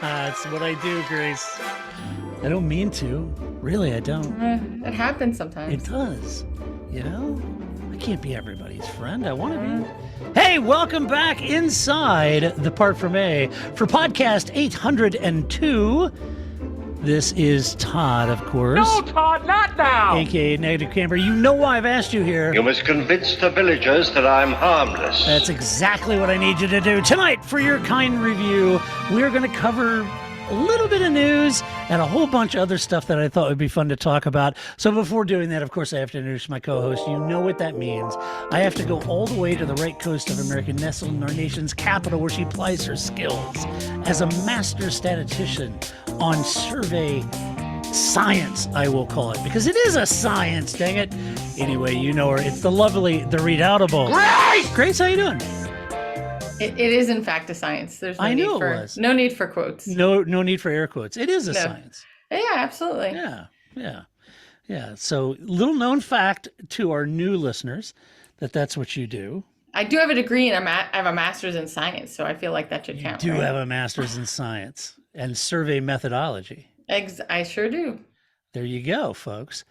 That's what I do, Grace. I don't mean to. Really, I don't. It happens sometimes. It does. You know? I can't be everybody's friend. I want to be. Hey, welcome back inside the Parc Fermé for podcast 802. This is Todd, of course. No, Todd, not now! AKA Negative Camper. You know why I've asked you here. You must convince the villagers that I'm harmless. That's exactly what I need you to do. Tonight, for your kind review, we're going to cover a little bit of news and a whole bunch of other stuff that I thought would be fun to talk about. So before doing that, of course, I have to introduce my co-host. You know what that means. I have to go all the way to the right coast of America, nestled in our nation's capital, where she plies her skills as a master statistician on survey science, I will call it, because it is a science, dang it. Anyway, you know her. It's the lovely, the redoubtable Grace! Grace, how you doing? It is in fact a science. There's no I knew need it for was. no need for quotes. No need for air quotes. It is a No. science. Yeah, absolutely. Yeah. So, little known fact to our new listeners that's what you do. I do have a degree and I have a master's in science, so I feel like that should count. Do right? have a master's in science and survey methodology. I sure do. There you go, folks.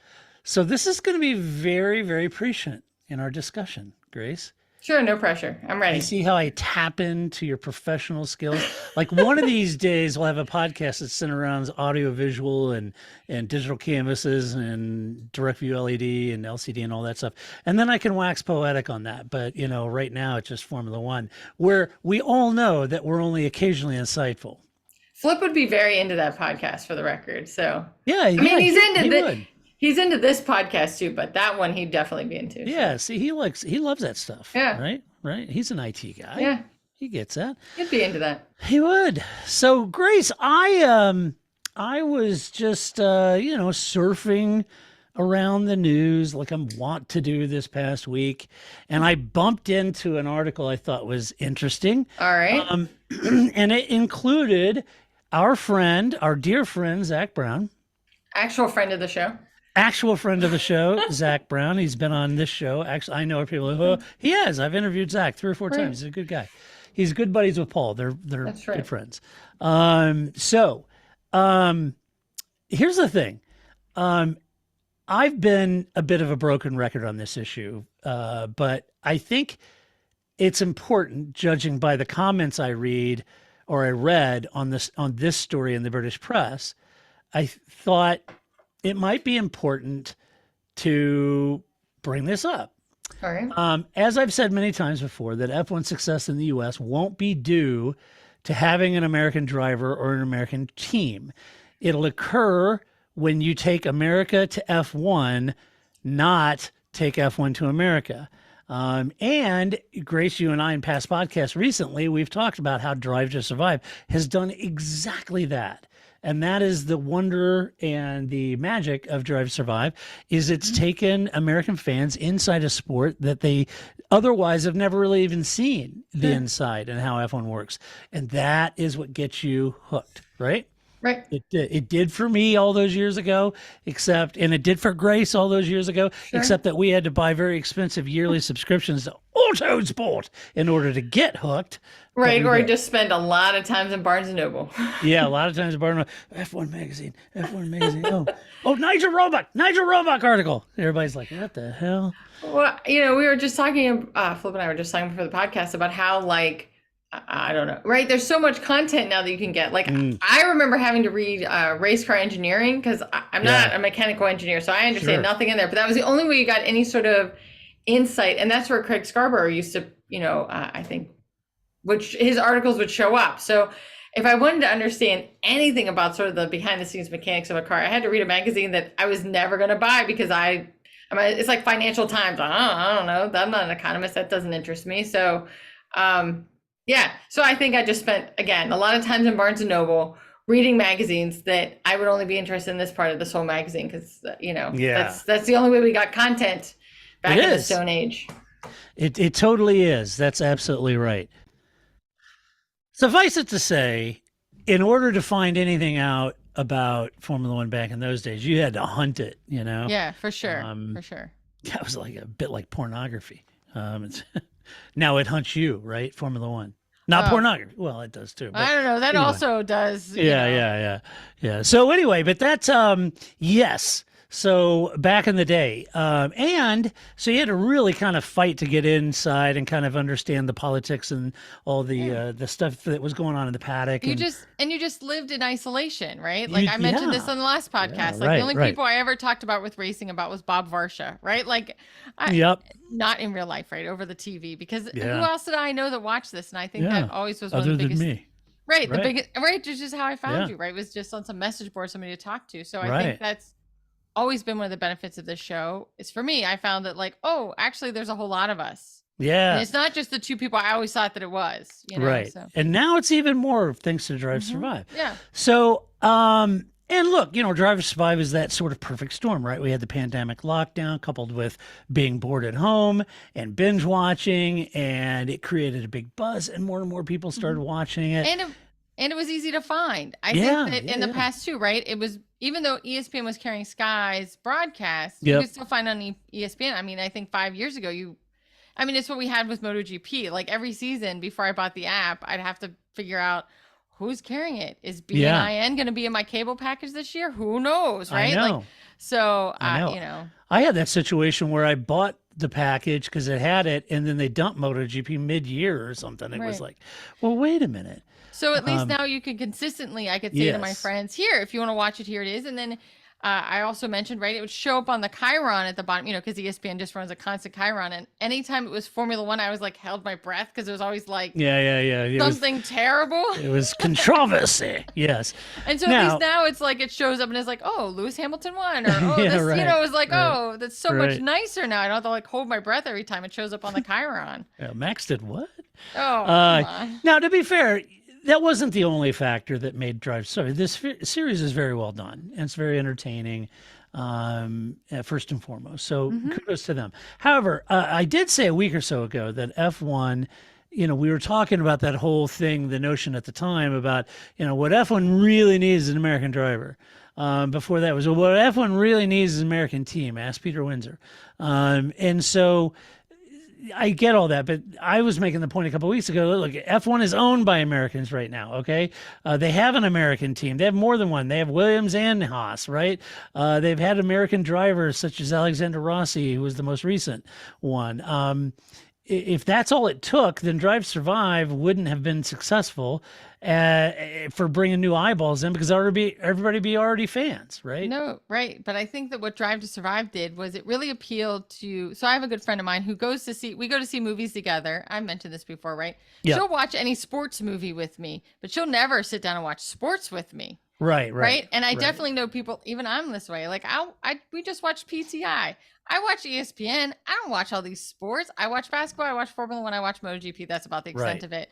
So this is going to be very, very prescient in our discussion, Grace. Sure, no pressure. I'm ready. You see how I tap into your professional skills? Like one of these days we'll have a podcast that's centered around audio, visual, and digital canvases and direct view LED and LCD and all that stuff. And then I can wax poetic on that. But, you know, right now it's just Formula One, where we all know that we're only occasionally insightful. Flip would be very into that podcast, for the record. So Yeah, I mean, he would. He's into this podcast too, but that one he'd definitely be into. So. Yeah, see, he loves that stuff. Yeah. Right. He's an IT guy. Yeah, He gets that. he'd be into that. He would. So, Grace, I was just surfing around the news like I'm wont to do this past week, and I bumped into an article I thought was interesting. All right. And it included our dear friend Zach Brown, Actual friend of the show. actual friend of the show, Zach Brown. He's been on this show. Actually, I know people who he has. I've interviewed Zach 3 or 4 Right. times. He's a good guy. He's good buddies with Paul. They're That's right. good friends. Here's the thing. I've been a bit of a broken record on this issue, but I think it's important, judging by the comments I read or I read on this story in the British press. I thought it might be important to bring this up. All right. As I've said many times before, that F1 success in the U.S. won't be due to having an American driver or an American team. It'll occur when you take America to F1, not take F1 to America. And Grace, you and I in past podcasts recently, we've talked about how Drive to Survive has done exactly that. And that is the wonder and the magic of Drive to Survive, is it's taken American fans inside a sport that they otherwise have never really even seen the inside and how F1 works. And that is what gets you hooked, right? Right. It did for me all those years ago, and it did for Grace all those years ago, except that we had to buy very expensive yearly subscriptions to Autosport in order to get hooked. Right. Or just spend a lot of times in Barnes and Noble. Yeah, a lot of times F1 magazine. Oh, Nigel Roebuck article. Everybody's like, what the hell? Well, we were just talking, Flip and I were just talking before the podcast about how, like, I don't know, right? There's so much content now that you can get. Like, I remember having to read race car engineering because I'm not a mechanical engineer, so I understand nothing in there. But that was the only way you got any sort of insight, and that's where Craig Scarborough used to, I think, which his articles would show up. So if I wanted to understand anything about sort of the behind the scenes mechanics of a car, I had to read a magazine that I was never going to buy because it's like Financial Times. I don't know. I'm not an economist. That doesn't interest me. So, yeah. So I think I just spent, again, a lot of times in Barnes and Noble reading magazines that I would only be interested in this part of this whole magazine because, that's the only way we got content back in the Stone Age. It totally is. That's absolutely right. Suffice it to say, in order to find anything out about Formula One back in those days, you had to hunt it, Yeah, for sure. For sure. That was like a bit like pornography. Now it hunts you, right? Formula One. Not Oh. pornography. Well, it does too. But I don't know. That anyway. also does. Yeah. So anyway, but that's yes. So back in the day, and so you had to really kind of fight to get inside and kind of understand the politics and all the stuff that was going on in the paddock. You And just lived in isolation, right? Like I mentioned this on the last podcast. Like right, the only right. people I ever talked about with racing about was Bob Varsha, right? Like, Yep. not in real life, right? Over the TV, because who Yeah. else did I know that watched this? And I think Yeah. that always was one Other of the than biggest. me. Right, the Right. biggest. Right, just how I found Yeah. you. Right, it was just on some message board, somebody to talk to. So I Right. think that's always been one of the benefits of this show. Is for me, I found that like, oh, actually, there's a whole lot of us. Yeah. And it's not just the two people I always thought that it was. You know? Right. So. And now it's even more thanks to Drive to Survive. Yeah. So, and look, Drive to Survive is that sort of perfect storm, right? We had the pandemic lockdown coupled with being bored at home and binge watching, and it created a big buzz, and more people started watching it. And it was easy to find. I Yeah, think that in the past too, right? It was, even though ESPN was carrying Sky's broadcast, Yep. you could still find on ESPN. I mean, I think 5 years ago, it's what we had with MotoGP. Like every season before I bought the app, I'd have to figure out who's carrying it. Is BNIN going to be in my cable package this year? Who knows, right? I know. Like, so, I know. I had that situation where I bought the package because it had it, and then they dumped MotoGP mid-year or something. It was like, well, wait a minute. So at least now you can consistently, I could say to my Yes. friends, here, if you want to watch it, here it is. And then I also mentioned, right, it would show up on the Chiron at the bottom, because ESPN just runs a constant Chiron. And anytime it was Formula One, I was like, held my breath because it was always like something terrible. It was controversy. Yes. And so at least now it's like it shows up and it's like, oh, Lewis Hamilton won. Or, oh, this, it was like, oh, that's so much nicer now. I don't have to like hold my breath every time it shows up on the Chiron. Max did what? Oh, come on. Now, to be fair, that wasn't the only factor that made Drive. Sorry, this series is very well done, and it's very entertaining, first and foremost. So kudos to them. However, I did say a week or so ago that F1, we were talking about that whole thing, the notion at the time about, what F1 really needs is an American driver. Before that was, well, what F1 really needs is an American team. Ask Peter Windsor. And so I get all that, but I was making the point a couple of weeks ago. Look, F1 is owned by Americans right now. Okay, they have an American team. They have more than one. They have Williams and Haas, right? They've had American drivers such as Alexander Rossi, who was the most recent one. If that's all it took, then Drive Survive wouldn't have been successful for bringing new eyeballs in, because everybody be already fans, right? No, right. But I think that what Drive to Survive did was it really appealed to. So I have a good friend of mine who we go to see movies together. I mentioned this before, right? Yeah. She'll watch any sports movie with me, but she'll never sit down and watch sports with me. Right. And I definitely know people, even I'm this way. Like we just watched PTI. I watch ESPN. I don't watch all these sports. I watch basketball. I watch Formula One. I watch MotoGP. That's about the extent of it.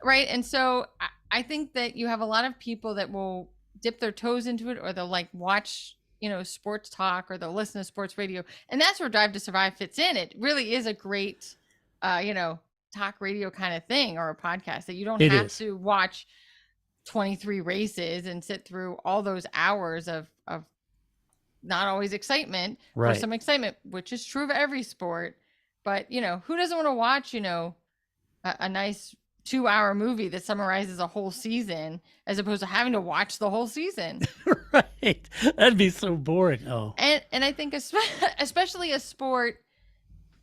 Right. And so I think that you have a lot of people that will dip their toes into it, or they'll like watch, sports talk, or they'll listen to sports radio. And that's where Drive to Survive fits in. It really is a great, talk radio kind of thing, or a podcast that you don't have to watch 23 races and sit through all those hours of not always excitement, or some excitement, which is true of every sport. But, who doesn't want to watch, a nice 2-hour movie that summarizes a whole season, as opposed to having to watch the whole season? Right. That'd be so boring. Oh. And I think especially a sport,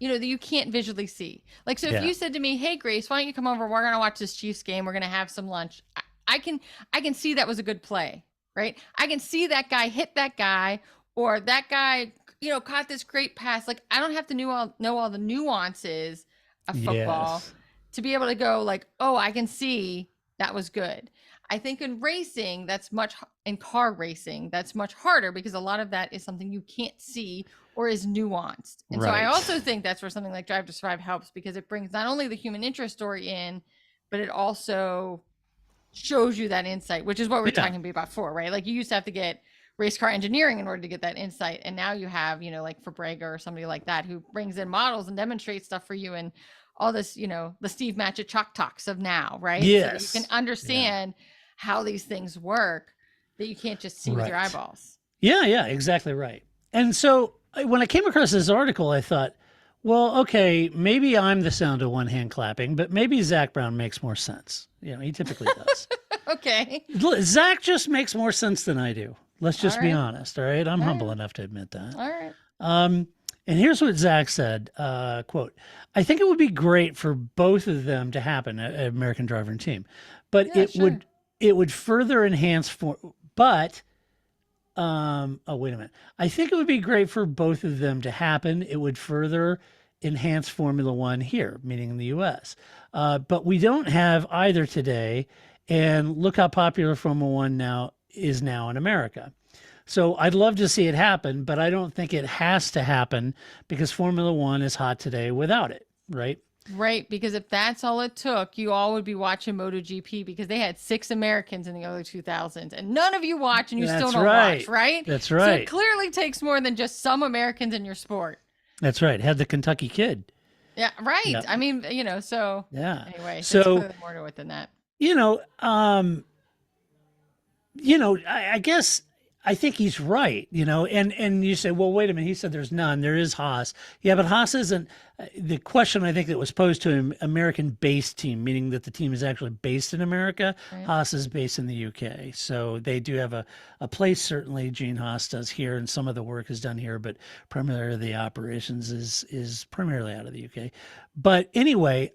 that you can't visually see. Like, so if you said to me, hey, Grace, why don't you come over? We're going to watch this Chiefs game. We're going to have some lunch. I can see that was a good play, right? I can see that guy hit that guy, or that guy, caught this great pass. Like, I don't have to know all the nuances of football to be able to go like, oh, I can see that was good. I think in racing, in car racing, that's much harder, because a lot of that is something you can't see or is nuanced. And so I also think that's where something like Drive to Survive helps, because it brings not only the human interest story in, but it also shows you that insight, which is what we're talking about before, right? Like, you used to have to get race car engineering in order to get that insight. And now you have, like Fabrega or somebody like that, who brings in models and demonstrates stuff for you, and all this, the Steve Matchett chalk talks of now, right? Yes. So you can understand how these things work that you can't just see with your eyeballs. Yeah, exactly right. And so when I came across this article, I thought, Well, okay, maybe I'm the sound of one hand clapping, but maybe Zach Brown makes more sense. He typically does. Okay. Zach just makes more sense than I do. Let's All just be right. honest. All right. I'm All humble right. enough to admit that. All right. And here's what Zach said, quote, I think it would be great for both of them to happen, American driver and team, but Yeah, sure. it would further enhance but oh, wait a minute. I think it would be great for both of them to happen. It would further enhance Formula One here, meaning in the US. But we don't have either today. And look how popular Formula One now in America. So I'd love to see it happen, but I don't think it has to happen because Formula One is hot today without it, right? Right, because if that's all it took, you all would be watching MotoGP because they had 6 Americans in the early 2000s, and none of you watch, and you still That's don't right. watch, right? That's So right. it clearly takes more than just some Americans in your sport. That's right. Had the Kentucky Kid. Yeah, right. Yep. I mean, so Yeah. anyway, there's So, clearly more to it than that. you know, I guess I think he's right, and you say, well, wait a minute. He said there's none. There is Haas. Yeah, but Haas isn't the question I think that was posed to him, American based team, meaning that the team is actually based in America. Right. Haas is based in the UK. So they do have a place, certainly Gene Haas does here, and some of the work is done here, but primarily the operations is primarily out of the UK. But anyway,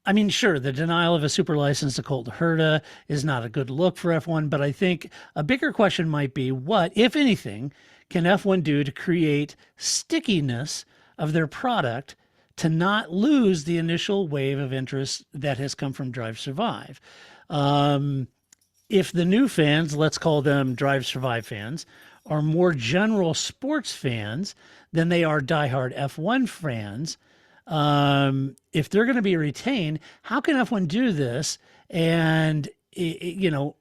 I mean, sure, the denial of a super license to Colt Herta is not a good look for F1, but I think a bigger question might be what, if anything, can F1 do to create stickiness of their product to not lose the initial wave of interest that has come from Drive Survive? If the new fans, let's call them Drive Survive fans, are more general sports fans than they are diehard F1 fans, if they're going to be retained, how can F1 do this? And if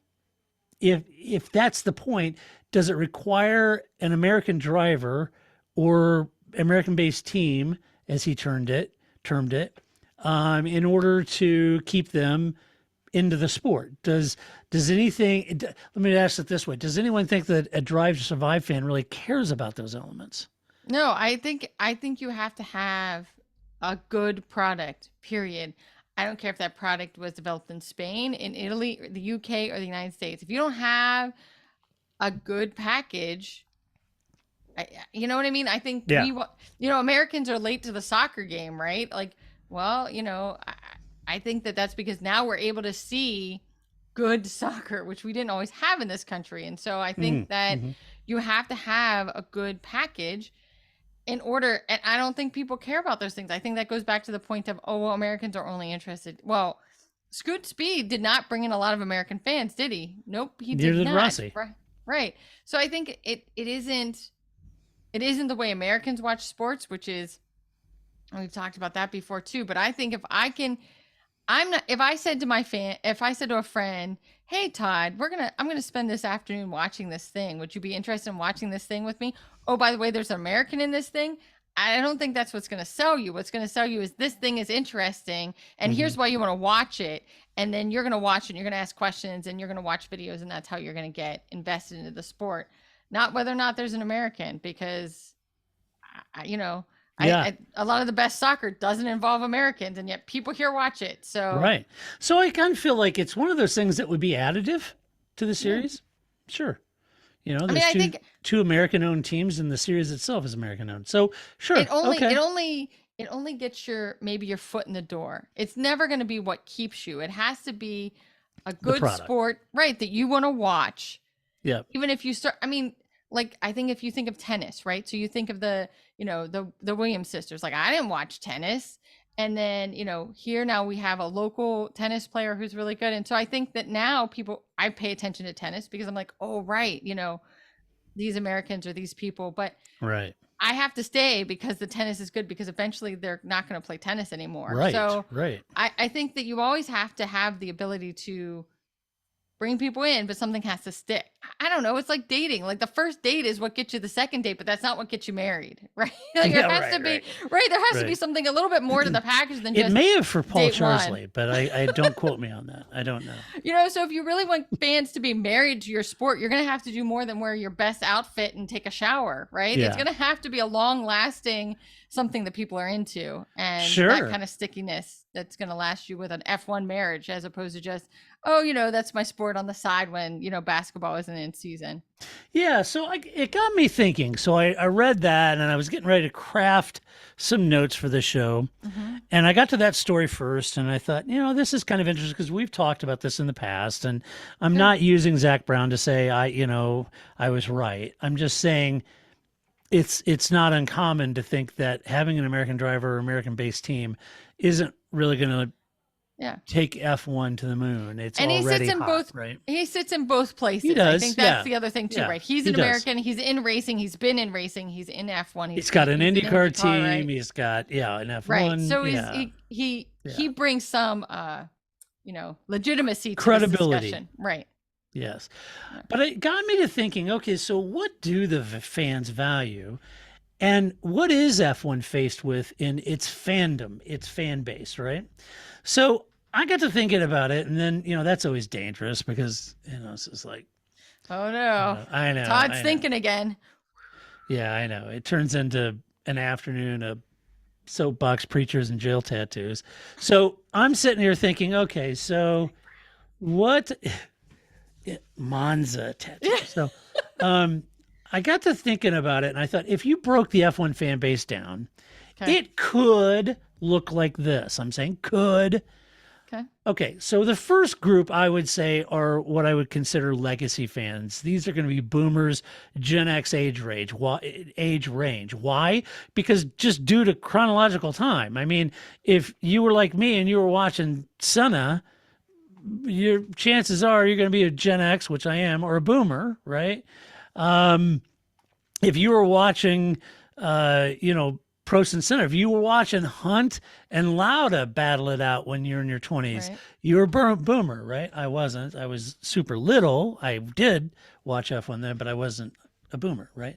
that's the point, does it require an American driver or American-based team, as he termed it, in order to keep them into the sport? Does anything? Let me ask it this way: does anyone think that a Drive to Survive fan really cares about those elements? No, I think you have to have a good product, period. I don't care if that product was developed in Spain, in Italy, or the UK, or the United States. If you don't have a good package, you know what I mean? I think Yeah. Americans are late to the soccer game, right? Like, well, I think that's because now we're able to see good soccer, which we didn't always have in this country. And so I think that you have to have a good package in order, and I don't think people care about those things. I think that goes back to the point of, oh, well, Americans are only interested. Well, Scoot Speed did not bring in a lot of American fans, did he? Nope, he did Neither did not. Rossi. Right. So I think it isn't the way Americans watch sports, which is, and we've talked about that before too. But I think if I said to a friend, hey Todd, I'm gonna spend this afternoon watching this thing. Would you be interested in watching this thing with me? Oh, by the way, there's an American in this thing. I don't think that's what's going to sell you. What's going to sell you is this thing is interesting, and here's why you want to watch it. And then you're going to watch it, and you're going to ask questions, and you're going to watch videos, and that's how you're going to get invested into the sport. Not whether or not there's an American, because, a lot of the best soccer doesn't involve Americans, and yet people here watch it. So right. So I kind of feel like it's one of those things that would be additive to the series. Yeah. Sure. There's I think two American-owned teams, and the series itself is American-owned. So sure, it okay. only gets your foot in the door. It's never going to be what keeps you. It has to be a good sport, right? That you want to watch. Yeah. Even if you start, I mean, like I think if you think of tennis, right? So you think of the Williams sisters. Like I didn't watch tennis, and then here now we have a local tennis player who's really good, and so I think that now I pay attention to tennis because I'm like, oh right, these Americans or these people, but right. I have to stay because the tennis is good, because eventually they're not going to play tennis anymore. Right. So right. I think that you always have to have the ability to bring people in, but something has to stick. I don't know. It's like dating. Like the first date is what gets you the second date, but that's not what gets you married, right? Like Yeah, there has right, to be right. There has to be Right. something a little bit more to the package than It just may have for Paul date one. Charsley, but I don't quote me on that. I don't know. You know, so if you really want fans to be married to your sport, you're going to have to do more than wear your best outfit and take a shower, right? Yeah. It's going to have to be a long lasting something that people are into, and Sure. that kind of stickiness that's going to last you with an F1 marriage, as opposed to just, oh, you know, that's my sport on the side when, you know, basketball isn't in season. Yeah, so it got me thinking. So I read that, and I was getting ready to craft some notes for the show. And I got to that story first, and I thought, you know, this is kind of interesting because we've talked about this in the past, and I'm not using Zach Brown to say I was right. I'm just saying it's not uncommon to think that having an American driver or American-based team isn't really going to take F1 to the moon. It's And he already sits in hot, both, right? he sits in both places. He does, I think that's yeah. the other thing too, Yeah, right? He's he an does. American. He's in racing. He's been in racing. He's in F1. He's got an IndyCar team. right? He's got an F1. Right. So yeah. he brings some you know, legitimacy to Credibility. this discussion. Right. Yes. But it got me to thinking, okay, so what do the fans value? And what is F1 faced with in its fandom, its fan base, right? So I got to thinking about it, and then, that's always dangerous because, it's just like, Oh no. I know. Todd's I know. thinking again. Yeah, I know. It turns into an afternoon of soapbox preachers and jail tattoos. So I'm sitting here thinking, okay, so what Monza tattoo. So I got to thinking about it, and I thought if you broke the F1 fan base down, it could look like this. I'm saying could. Okay, so the first group I would say are what I would consider legacy fans. These are going to be boomers, Gen X age range. Why? Because just due to chronological time. I mean, if you were like me and you were watching Senna, your chances are you're going to be a Gen X, which I am, or a boomer, right? If you were watching, Prost and Senna, if you were watching Hunt and Lauda battle it out when you're in your 20s, you were a boomer, right? I wasn't. I was super little. I did watch F1 then, but I wasn't a boomer, right?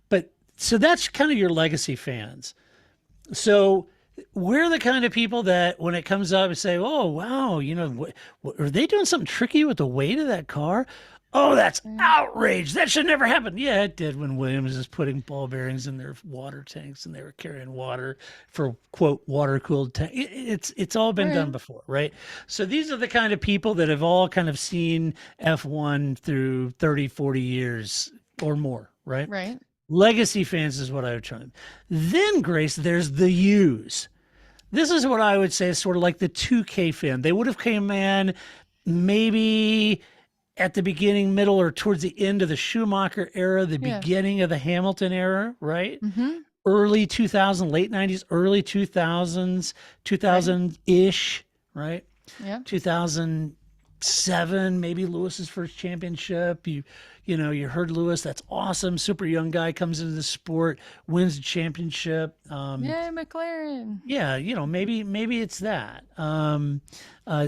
But so that's kind of your legacy fans. So we're the kind of people that when it comes up and say, oh, wow, are they doing something tricky with the weight of that car? Oh, that's outrage. That should never happen. Yeah, it did when Williams is putting ball bearings in their water tanks and they were carrying water for, quote, water-cooled tank. It's all been done before, right? So these are the kind of people that have all kind of seen F1 through 30, 40 years or more, right? Right. Legacy fans is what I would try. Then, Grace, there's the U's. This is what I would say is sort of like the 2K fan. They would have came in maybe at the beginning, middle, or towards the end of the Schumacher era, the beginning of the Hamilton era, right? Early 2000, late 90s, early 2000s, 2000-ish, right? Yeah. 2007, maybe Lewis's first championship. You heard Lewis, that's awesome. Super young guy comes into the sport, wins the championship. Yay, McLaren. Yeah, maybe it's that.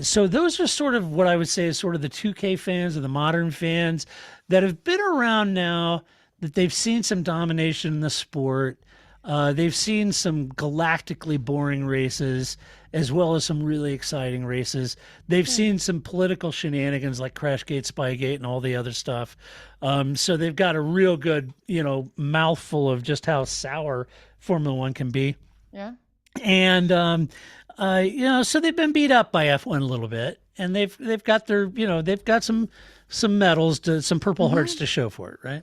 So those are sort of what I would say is sort of the 2K fans or the modern fans that have been around now, that they've seen some domination in the sport. They've seen some galactically boring races as well as some really exciting races. They've seen some political shenanigans like Crashgate, Spygate, and all the other stuff. So they've got a real good, mouthful of just how sour Formula One can be. Yeah. And so they've been beat up by F1 a little bit, and they've got their, they've got some medals, some Purple Hearts to show for it, right?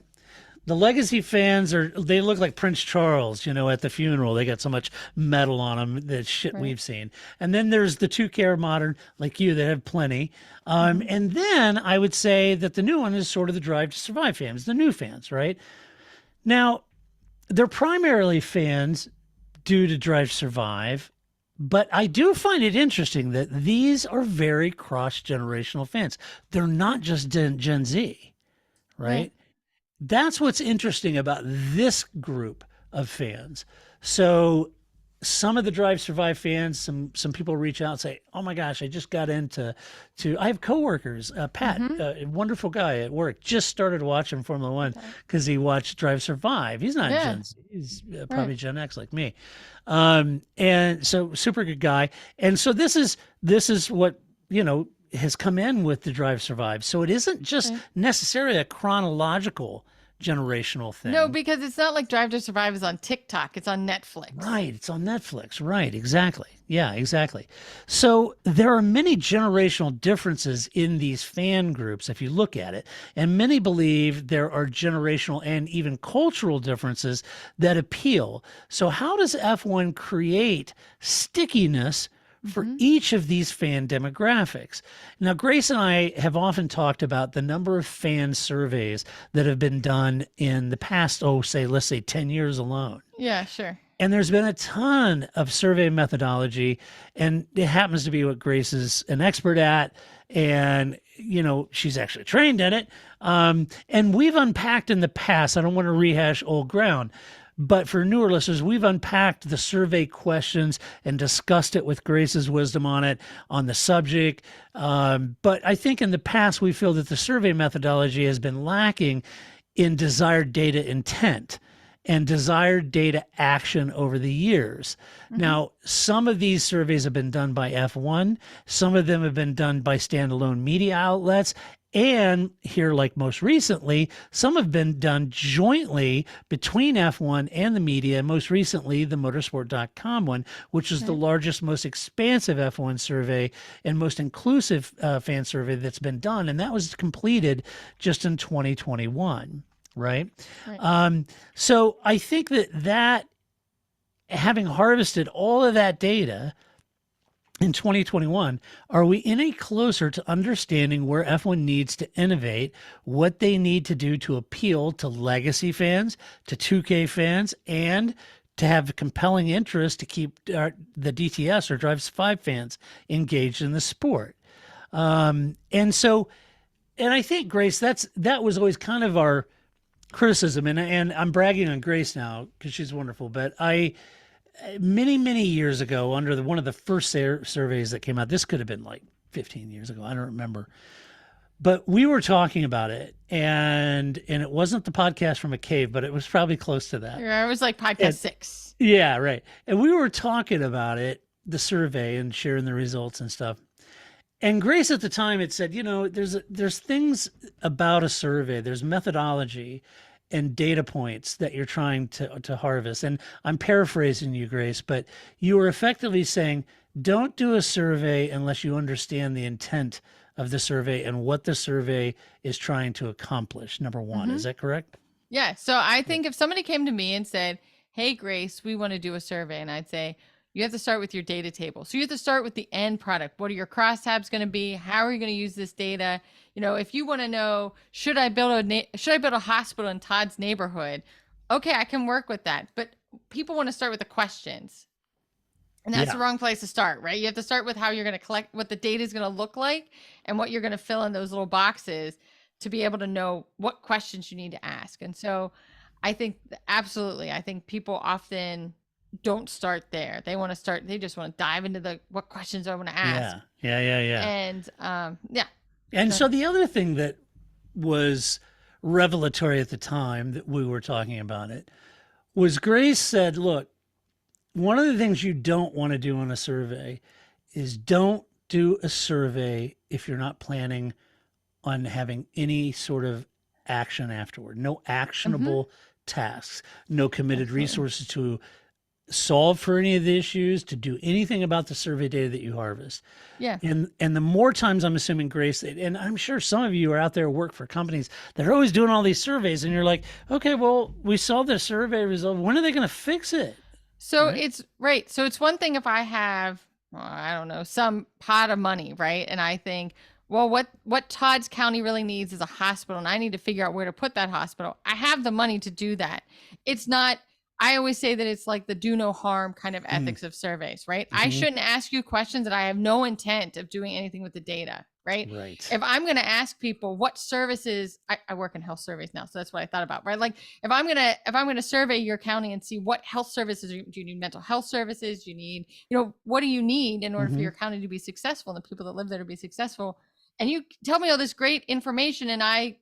The legacy fans they look like Prince Charles, at the funeral. They got so much metal on them, that shit we've seen. And then there's the 2K modern, like you, that have plenty. And then I would say that the new one is sort of the Drive to Survive fans, the new fans, right? Now, they're primarily fans due to Drive to Survive, but I do find it interesting that these are very cross-generational fans. They're not just Gen Z, right? That's what's interesting about this group of fans. So some of the Drive Survive fans, some people reach out and say, "Oh my gosh, I just got into I have coworkers, Pat, a wonderful guy at work, just started watching Formula One because he watched Drive Survive. He's not Yeah. Gen Z, he's probably Gen X like me, and so super good guy. And so this is what has come in with the Drive Survive. So it isn't just necessarily a chronological generational thing. No, because it's not like Drive to Survive is on TikTok. It's on Netflix. Right. It's on Netflix. Right. Exactly. Yeah, exactly. So there are many generational differences in these fan groups if you look at it. And many believe there are generational and even cultural differences that appeal. So how does F1 create stickiness for each of these fan demographics? Now, Grace and I have often talked about the number of fan surveys that have been done in the past, let's say 10 years alone. Yeah, sure. And there's been a ton of survey methodology, and it happens to be what Grace is an expert at. And, she's actually trained in it. And we've unpacked in the past, I don't want to rehash old ground, but for newer listeners, we've unpacked the survey questions and discussed it with Grace's wisdom on the subject. But I think in the past, we feel that the survey methodology has been lacking in desired data intent and desired data action over the years. Now, some of these surveys have been done by F1. Some of them have been done by standalone media outlets. And here, like most recently, some have been done jointly between F1 and the media, most recently the motorsport.com one, which is the largest, most expansive F1 survey and most inclusive fan survey that's been done. And that was completed just in 2021, right? So I think that having harvested all of that data in 2021, are we any closer to understanding where F1 needs to innovate, what they need to do to appeal to legacy fans, to 2K fans, and to have compelling interest to keep the DTS or Drive 5 fans engaged in the sport? And I think, Grace, that was always kind of our criticism, and I'm bragging on Grace now because she's wonderful, but many years ago, under one of the first surveys that came out, this could have been like 15 years ago, I don't remember, but we were talking about it, and it wasn't the podcast from a cave, but it was probably close to that. Yeah, it was like podcast 6. Yeah, right. And we were talking about it, the survey, and sharing the results and stuff. And Grace at the time had said, there's things about a survey, there's methodology and data points that you're trying to harvest. And I'm paraphrasing you, Grace, but you were effectively saying, don't do a survey unless you understand the intent of the survey and what the survey is trying to accomplish. Number one, is that correct? Yeah. So I think if somebody came to me and said, hey, Grace, we want to do a survey, and I'd say, you have to start with your data table. So you have to start with the end product. What are your crosstabs going to be? How are you going to use this data? If you want to know, should I build a hospital in Todd's neighborhood? Okay, I can work with that. But people want to start with the questions. And that's the wrong place to start, right? You have to start with how you're going to collect, what the data is going to look like, and what you're going to fill in those little boxes to be able to know what questions you need to ask. And so I think absolutely, I think people often don't start there. They just want to dive into what questions I want to ask. Yeah. And And so the other thing that was revelatory at the time that we were talking about it was Grace said, look, one of the things you don't want to do on a survey is don't do a survey if you're not planning on having any sort of action afterward. No actionable tasks, no committed resources to solve for any of the issues, to do anything about the survey data that you harvest. Yeah. And the more times, I'm assuming, Grace, and I'm sure some of you are out there work for companies that are always doing all these surveys, and you're like, okay, well, we saw the survey result. When are they going to fix it? So it's right. So it's one thing if I have, I don't know, some pot of money, right? And I think, well, what Todd's County really needs is a hospital, and I need to figure out where to put that hospital. I have the money to do that. It's not, I always say that it's like the do no harm kind of ethics of surveys, right? I shouldn't ask you questions that I have no intent of doing anything with the data, right? Right. If I'm going to ask people what services, I work in health surveys now, so that's what I thought about, right? Like if I'm going to survey your county and see what health services do you need, mental health services, do you need, what do you need in order for your county to be successful and the people that live there to be successful? And you tell me all this great information, and I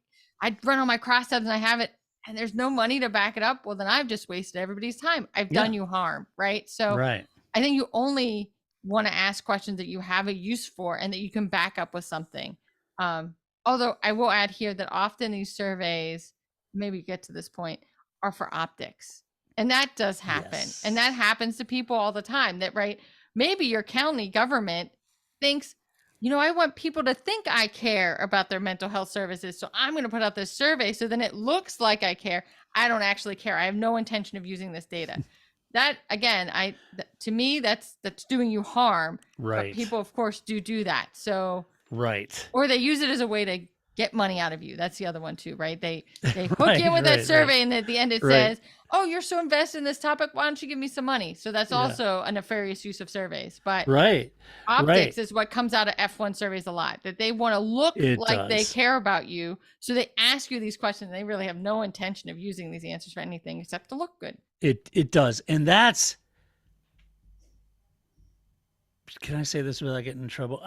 run all my crosstabs and I have it, and there's no money to back it up. Well, then I've just wasted everybody's time. I've done you harm, right? So Right. I think you only want to ask questions that you have a use for and that you can back up with something. Although I will add here that often these surveys, maybe get to this point, are for optics. And that does happen. Yes. And that happens to people all the time, that, right? Maybe your county government thinks, I want people to think I care about their mental health services. So I'm going to put out this survey so then it looks like I care. I don't actually care. I have no intention of using this data. That, again, to me, that's doing you harm. Right. But people, of course, do that. So, right. Or they use it as a way to get money out of you. That's the other one too, right? They hook you in with that survey, and at the end it says, "Oh, you're so invested in this topic. Why don't you give me some money?" So that's also a nefarious use of surveys. But optics is what comes out of F1 surveys a lot. That they want to look like they care about you, so they ask you these questions. And they really have no intention of using these answers for anything except to look good. It does, and that's. Can I say this without getting in trouble?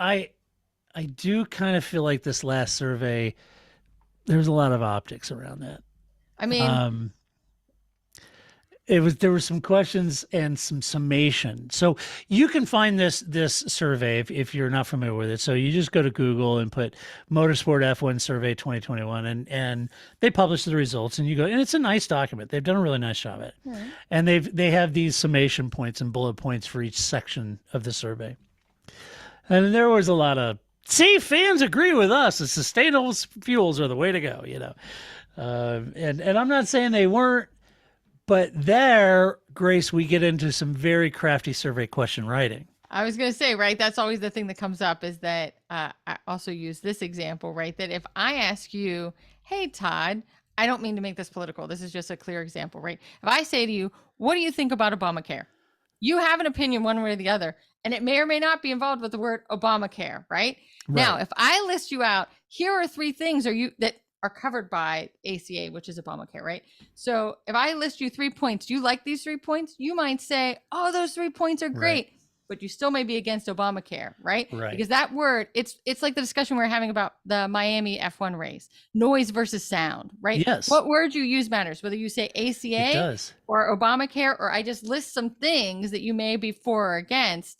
I do kind of feel like this last survey, there's a lot of optics around that. I mean, there were some questions and some summation. So you can find this survey if you're not familiar with it. So you just go to Google and put Motorsport F1 Survey 2021, and they publish the results, and you go, and it's a nice document. They've done a really nice job at it. And they have these summation points and bullet points for each section of the survey. And there was a lot of, see, fans agree with us. The sustainable fuels are the way to go, and I'm not saying they weren't, but there, Grace, we get into some very crafty survey question writing. I was going to say, right, that's always the thing that comes up, is that I also use this example, right, that if I ask you, hey, Todd, I don't mean to make this political. This is just a clear example, right? If I say to you, what do you think about Obamacare? You have an opinion one way or the other, and it may or may not be involved with the word Obamacare, right? Now, if I list you out, here are 3 things that are covered by ACA, which is Obamacare, right? So if I list you 3 points, do you like these 3 points? You might say, oh, those 3 points are great, but you still may be against Obamacare, right? Because that word, it's like the discussion we're having about the Miami F1 race, noise versus sound, right? Yes. What word you use matters, whether you say ACA or Obamacare, or I just list some things that you may be for or against.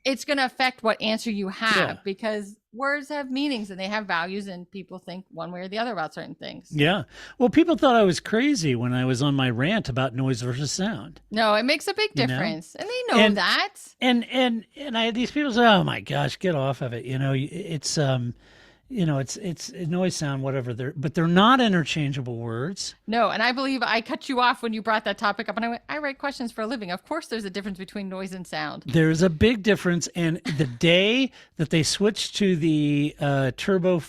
It's going to affect what answer you have, because words have meanings and they have values, and people think one way or the other about certain things. Yeah. Well, people thought I was crazy when I was on my rant about noise versus sound. No, it makes a big difference. And they know that. And I had these people say, oh my gosh, get off of it. It's it's noise, sound, whatever. But they're not interchangeable words. No, and I believe I cut you off when you brought that topic up, and I went, I write questions for a living. Of course, there's a difference between noise and sound. There's a big difference, and the day that they switched to the turbo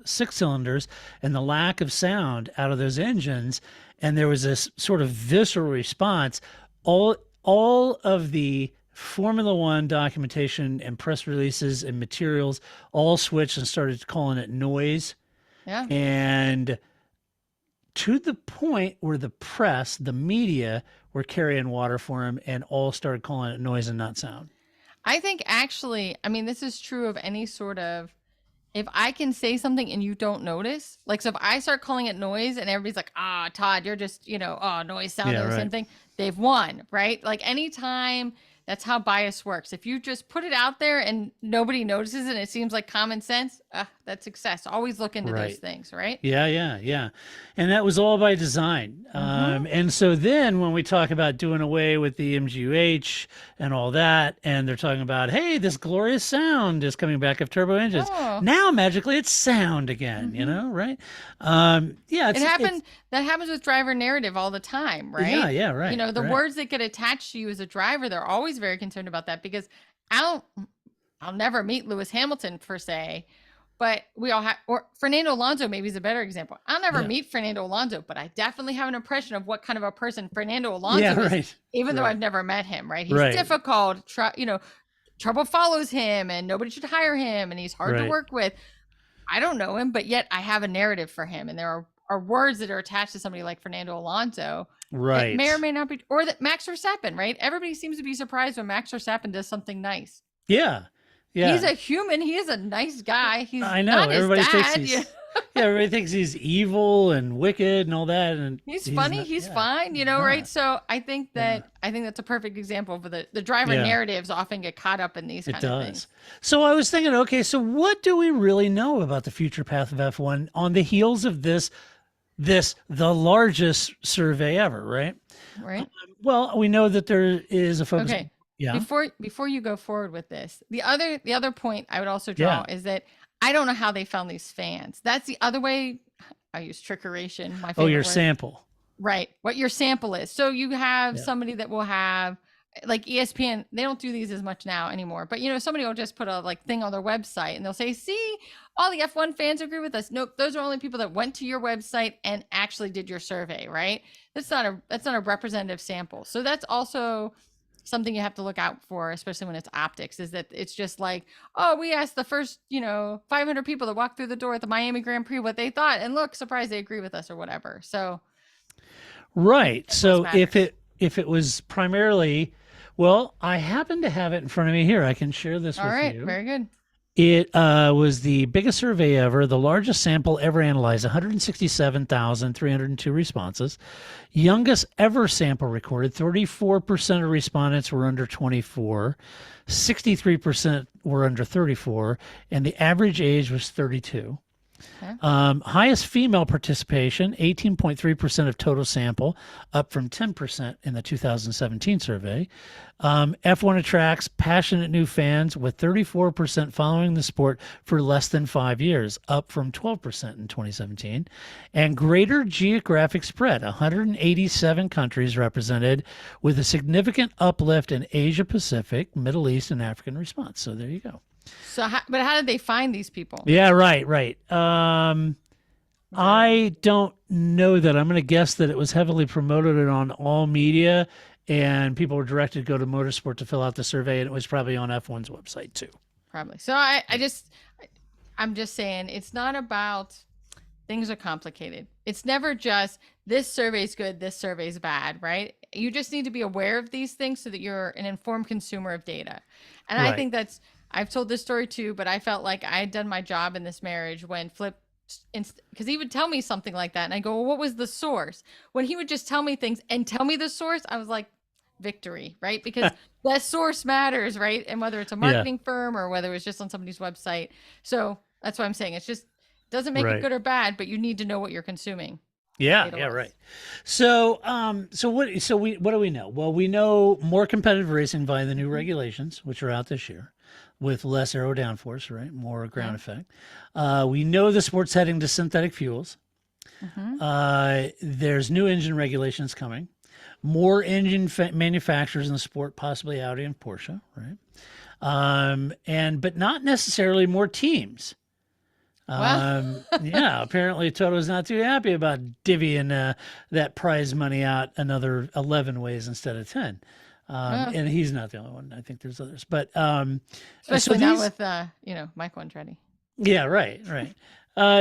6 cylinders and the lack of sound out of those engines, and there was this sort of visceral response, all of the Formula One documentation and press releases and materials all switched and started calling it noise. Yeah. And to the point where the press, the media, were carrying water for him and all started calling it noise and not sound. I think actually, I mean, this is true of any sort of, if I can say something and you don't notice, like, so if I start calling it noise and everybody's like, Todd, you're just, noise, sound, or something, they've won, right? Like anytime. That's how bias works. If you just put it out there and nobody notices it, and it seems like common sense, that's success. Always look into those things, right? Yeah. And that was all by design. And so then when we talk about doing away with the MGUH and all that, and they're talking about, hey, this glorious sound is coming back of turbo engines. Now magically it's sound again, right? That happens with driver narrative all the time, right? Yeah, right. The words that get attached to you as a driver, they're always very concerned about that, because I'll never meet Lewis Hamilton per se, but we all have, or Fernando Alonso maybe is a better example. I'll never meet Fernando Alonso, but I definitely have an impression of what kind of a person Fernando Alonso is, even though I've never met him, right? He's difficult, trouble follows him and nobody should hire him and he's hard to Right. work with. I don't know him, but yet I have a narrative for him. And there are words that are attached to somebody like Fernando Alonso that may or Right. may not be, or that Max Verstappen, right? Everybody seems to be surprised when Max Verstappen does something nice. Yeah. Yeah. He's a human. He is a nice guy. He's I know. not his Everybody thinks dad. he's everybody thinks he's evil and wicked and all that. And He's funny. not- He's yeah, fine, he's right? not. So I think that's a perfect example for the driver Yeah. narratives often get caught up in these It kind of does. things. So I was thinking, okay, so what do we really know about the future path of F1 on the heels of the largest survey ever, right? Right. Well, we know that there is a focus. Okay. Yeah. Before you go forward with this, the other point I would also draw is that I don't know how they found these fans. That's the other way. I use trickeration. My favorite Oh, your word. sample. Right. What your sample is. So you have Yeah. somebody that will have like ESPN, they don't do these as much now anymore, but somebody will just put a thing on their website and they'll say, see, all the F1 fans agree with us. Nope. Those are only people that went to your website and actually did your survey, right? That's not a representative sample. So that's also something you have to look out for, especially when it's optics, is that it's just like, oh, we asked the first, 500 people that walked through the door at the Miami Grand Prix what they thought, and look, surprise, they agree with us or whatever. So, right. So matters. if it was primarily, well, I happen to have it in front of me here. I can share this all with right, you. very good. It was the biggest survey ever, the largest sample ever analyzed, 167,302 responses. Youngest ever sample recorded, 34% of respondents were under 24, 63% were under 34, and the average age was 32. Okay. Highest female participation, 18.3% of total sample, up from 10% in the 2017 survey. F1 attracts passionate new fans with 34% following the sport for less than 5 years, up from 12% in 2017. And greater geographic spread, 187 countries represented, with a significant uplift in Asia Pacific, Middle East, and African response. So there you go. So, but how did they find these people? Yeah, right. I don't know that. I'm going to guess that it was heavily promoted on all media, and people were directed to go to Motorsport to fill out the survey, and it was probably on F1's website too. Probably. So I'm just saying it's not about, things are complicated. It's never just this survey's good, this survey's bad, right? You just need to be aware of these things so that you're an informed consumer of data. And Right. I think I've told this story too, but I felt like I had done my job in this marriage when Flip, because he would tell me something like that. And I go, well, what was the source? When he would just tell me things and tell me the source, I was like, victory, right? Because that source matters, right? And whether it's a marketing firm or whether it's just on somebody's website. So that's what I'm saying. It's just, doesn't make Right. it good or bad, but you need to know what you're consuming. Yeah, Data-wise. right. So, what do we know? Well, we know more competitive racing via the new regulations, which are out this year, with less aero downforce, right? More ground effect. We know the sport's heading to synthetic fuels. There's new engine regulations coming. More engine manufacturers in the sport, possibly Audi and Porsche, right? But not necessarily more teams. Yeah, apparently Toto's not too happy about divvying that prize money out another 11 ways instead of 10. And he's not the only one. I think there's others, but Especially not with Michael Andretti. yeah, right.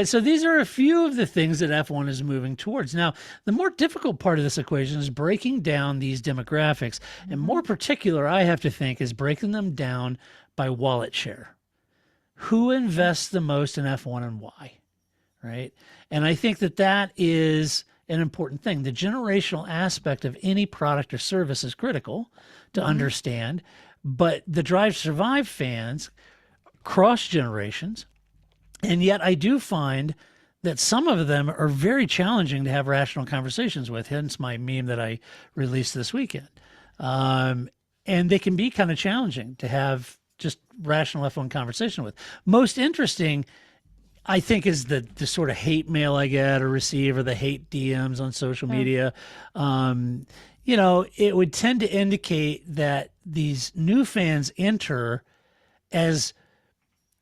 So these are a few of the things that F1 is moving towards. Now, the more difficult part of this equation is breaking down these demographics, and more particular, I have to think, is breaking them down by wallet share. Who invests the most in F1 and why, right? And I think that is an important thing. The generational aspect of any product or service is critical to understand, but the Drive to Survive fans cross generations, and yet I do find that some of them are very challenging to have rational conversations with, hence my meme that I released this weekend. And they can be kind of challenging to have just rational F1 conversation with. Most interesting, I think, is the sort of hate mail I get or receive, or the hate DMs on social media. It would tend to indicate that these new fans enter as,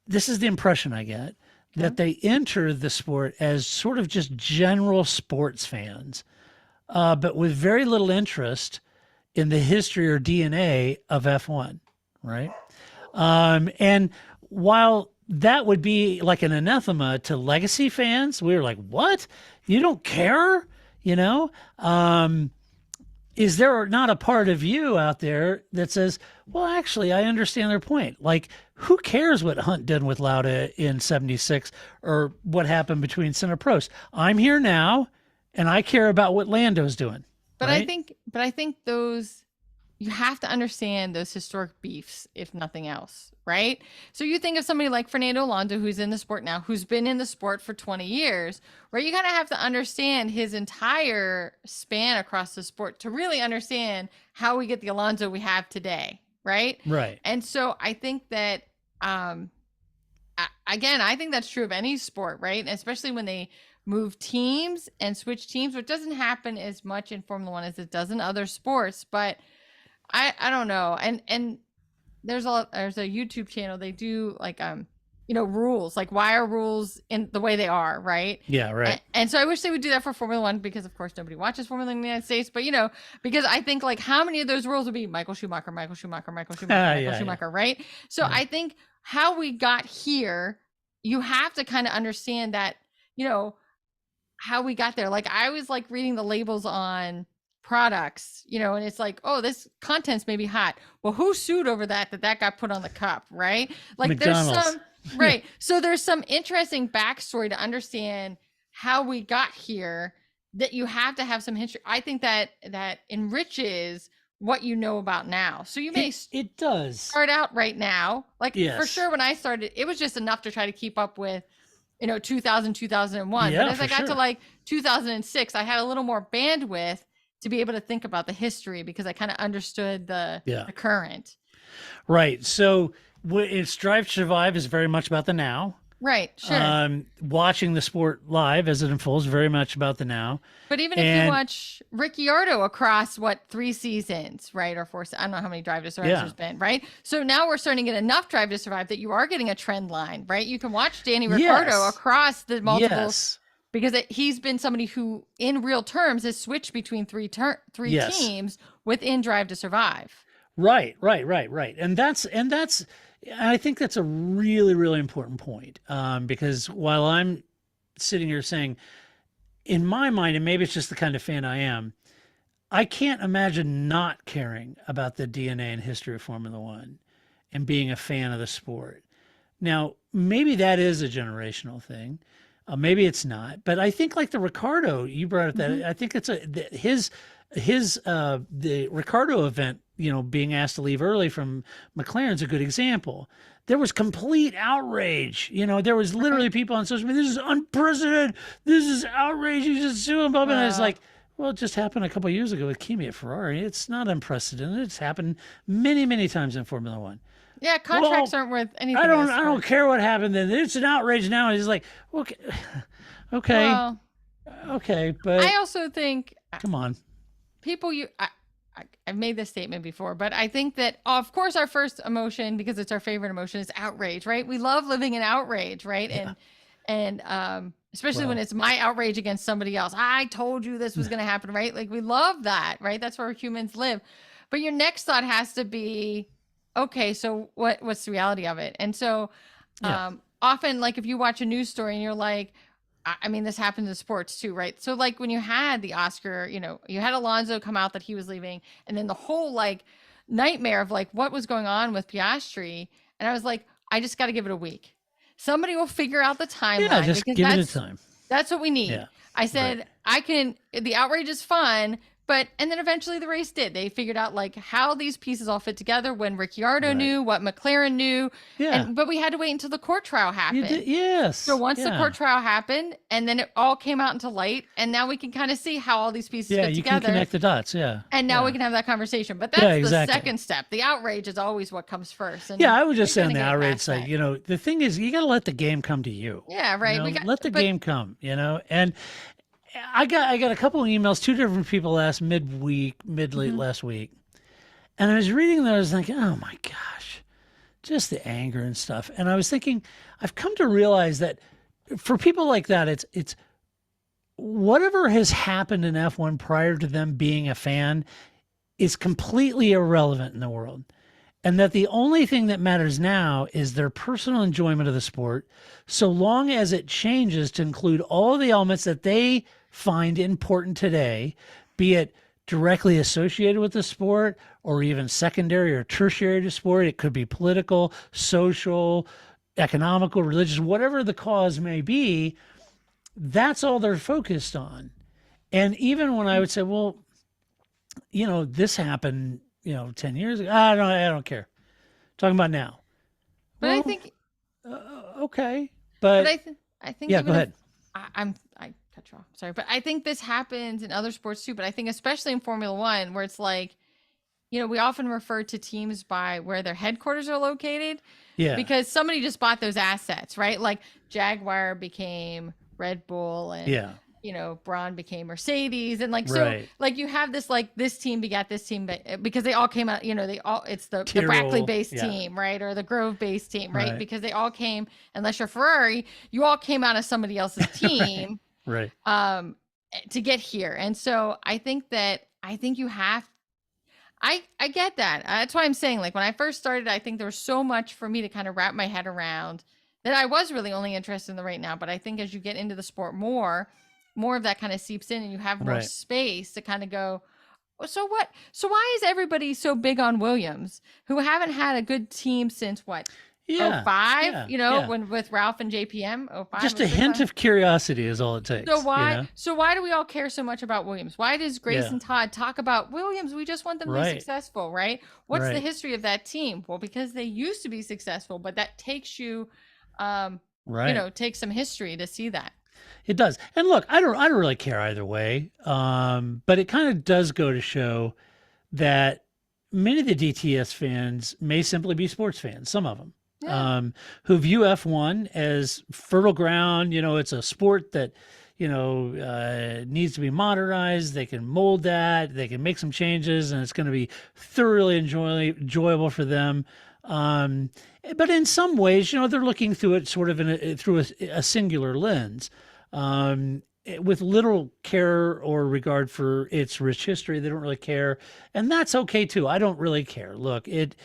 this is the impression I get, that they enter the sport as sort of just general sports fans, but with very little interest in the history or DNA of F1, right? And while that would be like an anathema to legacy fans, we were like, what? You don't care? You know? Is there not a part of you out there that says, well, actually, I understand their point? Like, who cares what Hunt did with Lauda in 76 or what happened between Center Prost? I'm here now and I care about what Lando's doing. But right? I think those, you have to understand those historic beefs, if nothing else, right? So you think of somebody like Fernando Alonso, who's in the sport now, who's been in the sport for 20 years, right? You kind of have to understand his entire span across the sport to really understand how we get the Alonso we have today, right? Right. And so I think that, again, I think that's true of any sport, right? And especially when they move teams and switch teams, which doesn't happen as much in Formula One as it does in other sports, but I don't know. And there's a YouTube channel. They do like, rules, like why are rules in the way they are, right? Yeah, right. And so I wish they would do that for Formula One, because of course nobody watches Formula One in the United States, but because I think like how many of those rules would be Michael Schumacher, right? So I think how we got here, you have to kind of understand that, how we got there. Like I was like reading the labels on products, and it's like, oh, this contents may be hot. Well, who sued over that got put on the cup, right? Like McDonald's. There's some, right. So there's some interesting backstory to understand how we got here, that you have to have some history. I think that enriches what you know about now. So you may it does start out right now. Like yes. For sure, when I started, it was just enough to try to keep up with 2000, 2001. Yeah, but as I got sure. to like 2006, I had a little more bandwidth to be able to think about the history, because I kind of understood the current. Right. So it's Drive to Survive is very much about the now. Right. Sure. Watching the sport live as it unfolds, very much about the now. But even if you watch Ricciardo across 3 seasons, right, or 4, I don't know how many Drive to Survive there's been, right? So now we're starting to get enough Drive to Survive that you are getting a trend line, right? You can watch Danny Ricciardo across the multiple, because he's been somebody who, in real terms, has switched between three teams within Drive to Survive. Right. And I think that's a really, really important point, because while I'm sitting here saying, in my mind, and maybe it's just the kind of fan I am, I can't imagine not caring about the DNA and history of Formula One and being a fan of the sport. Now, maybe that is a generational thing. Maybe it's not. But I think like the Ricardo, you brought up that, I think it's the Ricardo event, being asked to leave early from McLaren's a good example. There was complete outrage. There was literally people on social media, this is unprecedented. This is outrage. You just sue him. And it's like, well, it just happened a couple of years ago with Kimi at Ferrari. It's not unprecedented. It's happened many, many times in Formula One. Yeah, contracts aren't worth anything. I don't care what happened then. It's an outrage now. And he's like, okay. Well, okay, but I also think, come on. People, I've made this statement before, but I think that, of course, our first emotion, because it's our favorite emotion, is outrage, right? We love living in outrage, right? Yeah. And especially when it's my outrage against somebody else. I told you this was going to happen, right? Like we love that, right? That's where humans live. But your next thought has to be, okay, so what's the reality of it? And so often, like if you watch a news story and you're like, I mean, this happens in sports too, right? So like when you had the Oscar, you had Alonso come out that he was leaving, and then the whole like nightmare of like what was going on with Piastri. And I was like, I just got to give it a week. Somebody will figure out the timeline. Yeah, just give it a time. That's what we need. Yeah, I said, the outrage is fun. And then eventually the race did. They figured out like how these pieces all fit together, when Ricciardo knew, what McLaren knew. Yeah. But we had to wait until the court trial happened. Yes. So once the court trial happened, and then it all came out into light, and now we can kind of see how all these pieces fit together. Yeah, you can connect the dots. Yeah. And now we can have that conversation. But that's the second step. The outrage is always what comes first. And I would just say on the outrage side, the thing is, you got to let the game come to you. Yeah, right. Let the game come, and I got a couple of emails, 2 different people asked late last week. And I was reading them, I was thinking, oh my gosh, just the anger and stuff. And I was thinking, I've come to realize that for people like that, it's whatever has happened in F1 prior to them being a fan is completely irrelevant in the world. and that the only thing that matters now is their personal enjoyment of the sport, so long as it changes to include all the elements that they find important today, be it directly associated with the sport or even secondary or tertiary to sport. It could be political, social, economical, religious, whatever the cause may be. That's all they're focused on. And even when I would say, well, this happened, 10 years ago, I don't care. Talking about now. But Well, I think, okay. but But I think yeah, even go if- ahead. I cut you off. Sorry, but I think this happens in other sports too. But I think especially in Formula One, where it's like, we often refer to teams by where their headquarters are located Yeah. because somebody just bought those assets, right? Like Jaguar became Red Bull, and Yeah. Braun became Mercedes, and like Right. so, like you have this team begat this team, because they all came out. It's the Tyrrell, Brackley based yeah. team, right, or the Grove based team, right? Right. Because they all came, unless you're Ferrari, you all came out of somebody else's team. Right. To get here. And so I think you have, I get that. That's why I'm saying, like, when I first started, I think there was so much for me to kind of wrap my head around that I was really only interested in the right now. But I think as you get into the sport more of that kind of seeps in, and you have more Right. space to kind of go, well, so what? So why is everybody so big on Williams, who haven't had a good team since what? Yeah. 05, yeah. when with Ralph and JPM, 05. Just a hint of curiosity is all it takes. So why do we all care so much about Williams? Why does Grace Yeah. and Todd talk about Williams? We just want them to be Right. successful, right? What's the Right. history of that team? Well, because they used to be successful, but that takes you, Right. takes some history to see that. It does. And look, I don't really care either way. But it kind of does go to show that many of the DTS fans may simply be sports fans, some of them. Yeah. Who view F1 as fertile ground. It's a sport that, needs to be modernized. They can mold that. They can make some changes, and it's going to be thoroughly enjoyable for them. But in some ways, they're looking through it sort of through a singular lens. With little care or regard for its rich history. They don't really care. And that's okay too. I don't really care. Look, it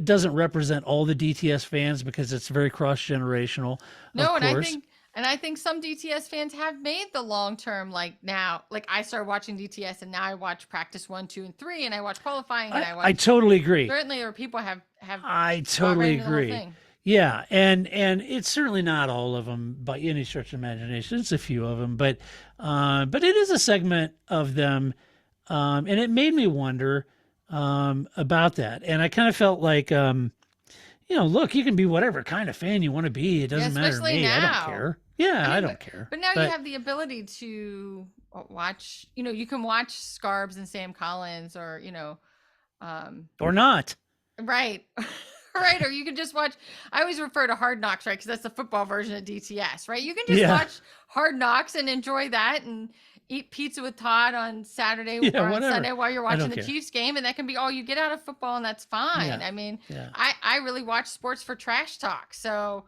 doesn't represent all the DTS fans because it's very cross-generational. No, of and course. I think some DTS fans have made the long term, like now, like I started watching DTS and now I watch practice 1, 2, and 3, and I watch qualifying, and I watch. I totally agree. Certainly, there are people have. I got totally right into the whole agree. thing. Yeah, and it's certainly not all of them by any stretch of imagination. It's a few of them, but it is a segment of them, and it made me wonder about that. And I kind of felt like, look, you can be whatever kind of fan you want to be. It doesn't matter to especially me. I now. don't care. Yeah, I don't care. But now you have the ability to watch. You can watch Scarbs and Sam Collins, or or not. right. Right, or you can just watch. I always refer to Hard Knocks, right? Because that's the football version of DTS, right? You can just Yeah. watch Hard Knocks and enjoy that, and eat pizza with Todd on Saturday Yeah, or on whatever. Sunday while you're watching don't the care. Chiefs game, and that can be all you get out of football, and that's fine. Yeah. I mean, Yeah. I really watch sports for trash talk, so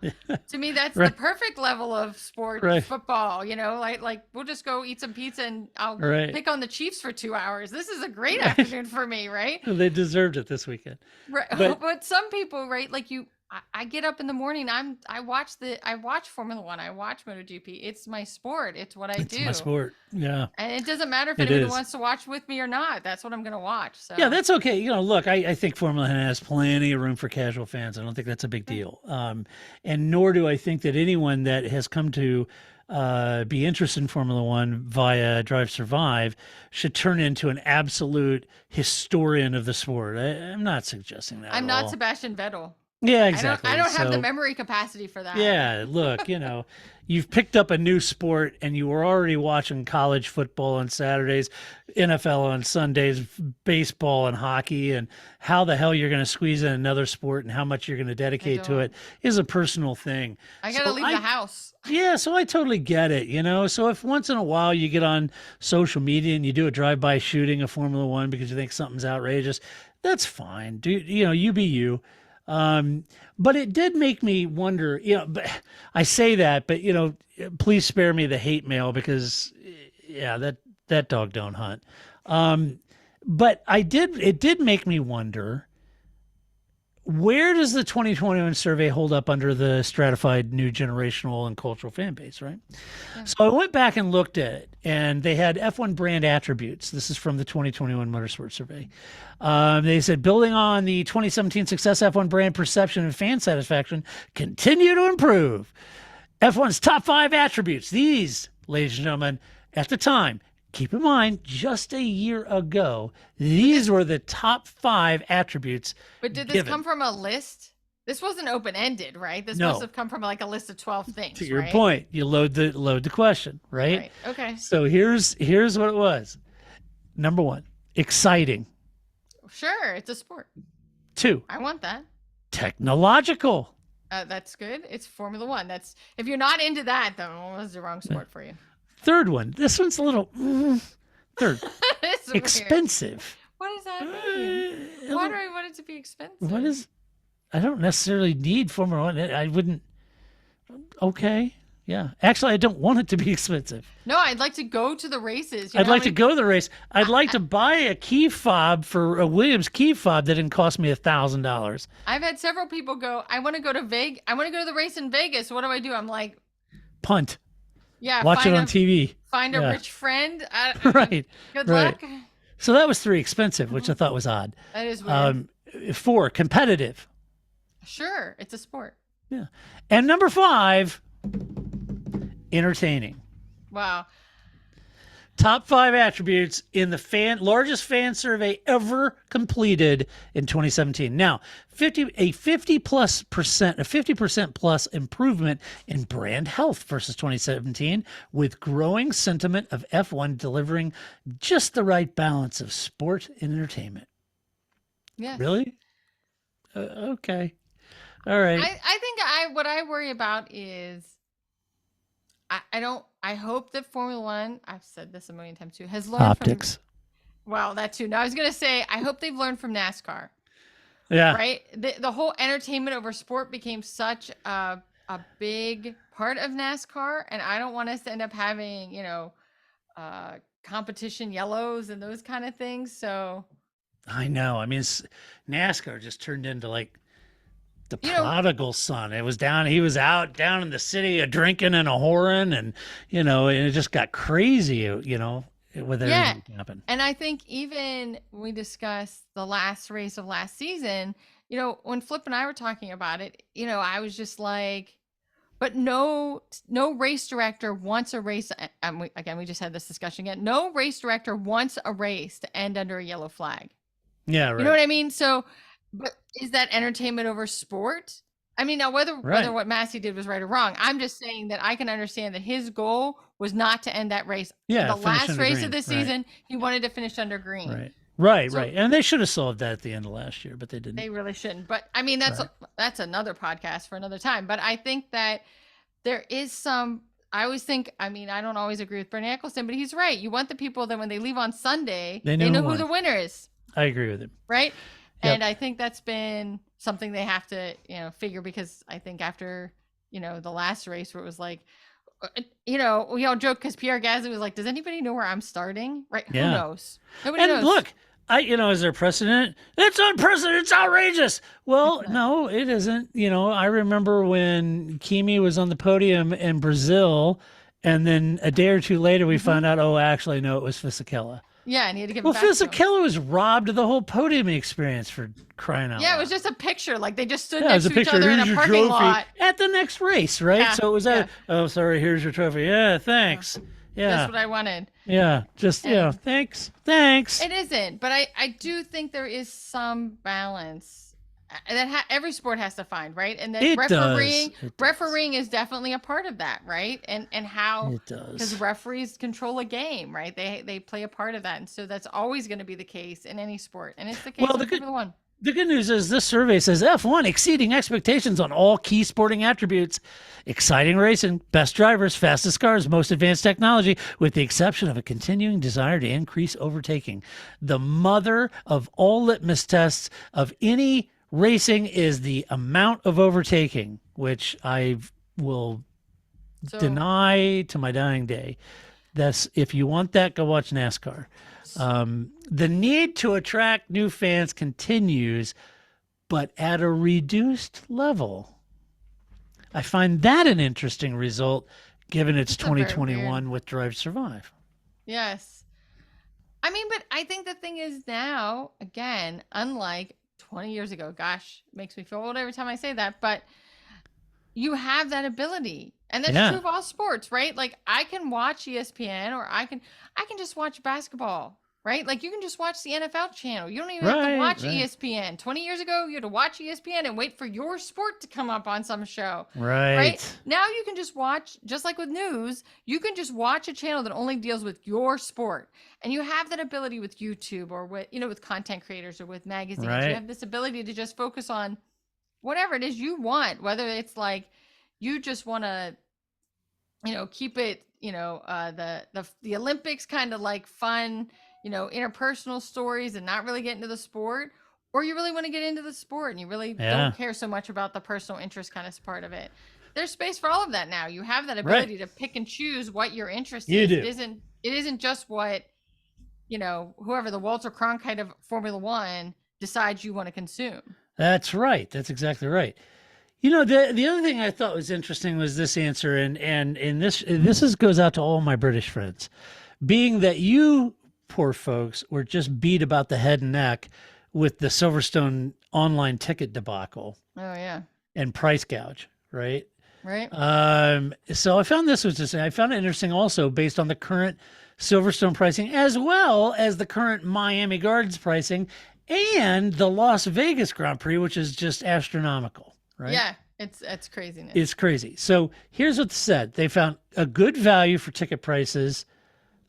to me that's Right. the perfect level of sport Right. football. Like we'll just go eat some pizza and I'll Right. pick on the Chiefs for 2 hours. This is a great afternoon for me, right? They deserved it this weekend. Right. But- But some people, right? Like I get up in the morning. I watch Formula One. I watch MotoGP. It's my sport. It's what I do. It's my sport. Yeah. And it doesn't matter if It anyone is. wants to watch with me or not. That's what I'm going to watch. So Yeah, that's okay. Look, I think Formula One has plenty of room for casual fans. I don't think that's a big deal. And nor do I think that anyone that has come to be interested in Formula One via Drive Survive should turn into an absolute historian of the sport. I'm not suggesting that. I'm at not all. Sebastian Vettel. Yeah, exactly. I don't have the So- memory capacity for that. Yeah, look, you've picked up a new sport and you were already watching college football on Saturdays, NFL on Sundays, baseball and hockey, and how the hell you're going to squeeze in another sport and how much you're going to dedicate to don't. it is a personal thing. I got to So leave the house. Yeah, so I totally get it, So if once in a while you get on social media and you do a drive-by shooting of Formula One because you think something's outrageous, that's fine. You be you. But it did make me wonder, but I say that, but please spare me the hate mail because that dog don't hunt. But it did make me wonder where does the 2021 survey hold up under the stratified new generational and cultural fan base, right? So I went back and looked at it, and they had F1 brand attributes. This is from the 2021 Motorsport Survey. They said, building on the 2017 success, F1 brand perception and fan satisfaction continue to improve. F1's top 5 attributes. These, ladies and gentlemen, at the time, keep in mind, just a year ago, these were the top 5 attributes. But did this given. come from a list? This wasn't open-ended, right? This No. must have come from like a list of 12 things. To your right? point, you load the question, right? Right. Okay. So here's what it was. Number 1, exciting. Sure, it's a sport. 2, I want that. technological. That's good. It's Formula One. That's if you're not into that, then it was the wrong sport for you. 3rd one, this one's a little. 3rd, It's weird. expensive. What does that mean? Why do I want it to be expensive? What is? I don't necessarily need Formula One. I wouldn't. Okay, yeah. Actually, I don't want it to be expensive. No, I'd like to go to the races. You I'd know like how to many- go to the race. I'd like to buy a key fob for a Williams key fob that didn't cost me $1,000. I've had several people go, I want to go to Vegas. I want to go to the race in Vegas. What do I do? I'm like, Punt. yeah, Watch it find on a, TV. Find a Yeah. rich friend. Right. Good right. luck. So that was 3, expensive, which I thought was odd. That is weird. 4, competitive. Sure, it's a sport. Yeah. And number 5, entertaining. Wow. Top 5 attributes in the largest fan survey ever completed in 2017. Now, 50% plus improvement in brand health versus 2017, with growing sentiment of F1 delivering just the right balance of sport and entertainment. Yeah. Really? Okay. All right. I think what I worry about is I hope that Formula One, I've said this a million times too, has learned Optics. from, well, that too. Now I was going to say, I hope they've learned from NASCAR, Yeah. right? The whole entertainment over sport became such a big part of NASCAR. And I don't want us to end up having, competition yellows and those kind of things. So I know. I mean, NASCAR just turned into like the You know- prodigal son. He was out down in the city drinking and a whoring, and and it just got crazy, with everything that happened. And I think even when we discussed the last race of last season, when Flip and I were talking about it, I was just like, but no race director wants a race. And we just had this discussion again. No race director wants a race to end under a yellow flag. Yeah, right. You know what I mean? So, but is that entertainment over sport? I mean, now whether what Massey did was right or wrong, I'm just saying that I can understand that his goal was not to end that race. Yeah, the finish last under race green, of the right. season, he wanted to finish under green. Right. So- Right. And they should have solved that at the end of last year, but they didn't. They really shouldn't. But I mean, that's another podcast for another time. But I think that there is some. I always think. I mean, I don't always agree with Bernie Eccleston, but he's right. You want the people that when they leave on Sunday, They know know who who the won. winner is, I agree with him. right? Yep. And I think that's been something they have to, figure, because I think after, the last race where it was like, we all joke because Pierre Gasly was like, does anybody know where I'm starting? Right? Yeah. Who knows? Nobody And knows. look, is there precedent? It's unprecedented. It's outrageous. Well, no, it isn't. I remember when Kimi was on the podium in Brazil, and then a day or two later we found out, actually, no, it was Fisichella. Yeah, and he had to give Well, it back to him. Fisichella was robbed of the whole podium experience, for crying out Yeah, loud. it was just a picture. Like they just stood Yeah, it was next a to each picture. other in Here's a your parking trophy lot. at the next race, right? Yeah, So it was oh, sorry, here's your trophy. Yeah, thanks. Yeah, That's what I wanted. yeah, just thanks. It isn't, but I do think there is some balance that every sport has to find, right? And that It refereeing, does. It does. refereeing is definitely a part of that, right? And how It does. because referees control a game, right? They play a part of that, and so that's always going to be the case in any sport, and it's the case Well, with Formula One. The good news is this survey says F1 exceeding expectations on all key sporting attributes. Exciting racing, best drivers, fastest cars, most advanced technology, with the exception of a continuing desire to increase overtaking. The mother of all litmus tests of any racing is the amount of overtaking, which I will So, deny to my dying day. If you want that, go watch NASCAR. The need to attract new fans continues, but at a reduced level. I find that an interesting result given it's That's a very 2021 with Drive Survive. Yes. I mean, but I think the thing is now, again, unlike 20 years ago, gosh, it makes me feel old every time I say that, but you have that ability. And that's Yeah. true of all sports, right? Like I can watch ESPN or I can just watch basketball, right? Like you can just watch the NFL channel. You don't even have to watch ESPN. 20 years ago, you had to watch ESPN and wait for your sport to come up on some show. Right. Now you can just watch, just like with news, you can just watch a channel that only deals with your sport. And you have that ability with YouTube or with, with content creators or with magazines. Right. You have this ability to just focus on whatever it is you want, whether it's like you just want to, keep it, the Olympics kind of like fun, interpersonal stories and not really get into the sport, or you really want to get into the sport and you really don't care so much about the personal interest kind of part of it. There's space for all of that now. You have that ability to pick and choose what your interest is. It isn't just what, whoever the Walter Cronkite of Formula One decides you want to consume. That's right. That's exactly right. The other thing I thought was interesting was this answer, and this goes out to all my British friends, being that you poor folks were just beat about the head and neck with the Silverstone online ticket debacle. Oh yeah. And price gouge, right? Right. So I found this was just, I found it interesting also based on the current Silverstone pricing as well as the current Miami Gardens pricing and the Las Vegas Grand Prix, which is just astronomical, right? Yeah, it's craziness. It's crazy. So here's what's said. They found a good value for ticket prices.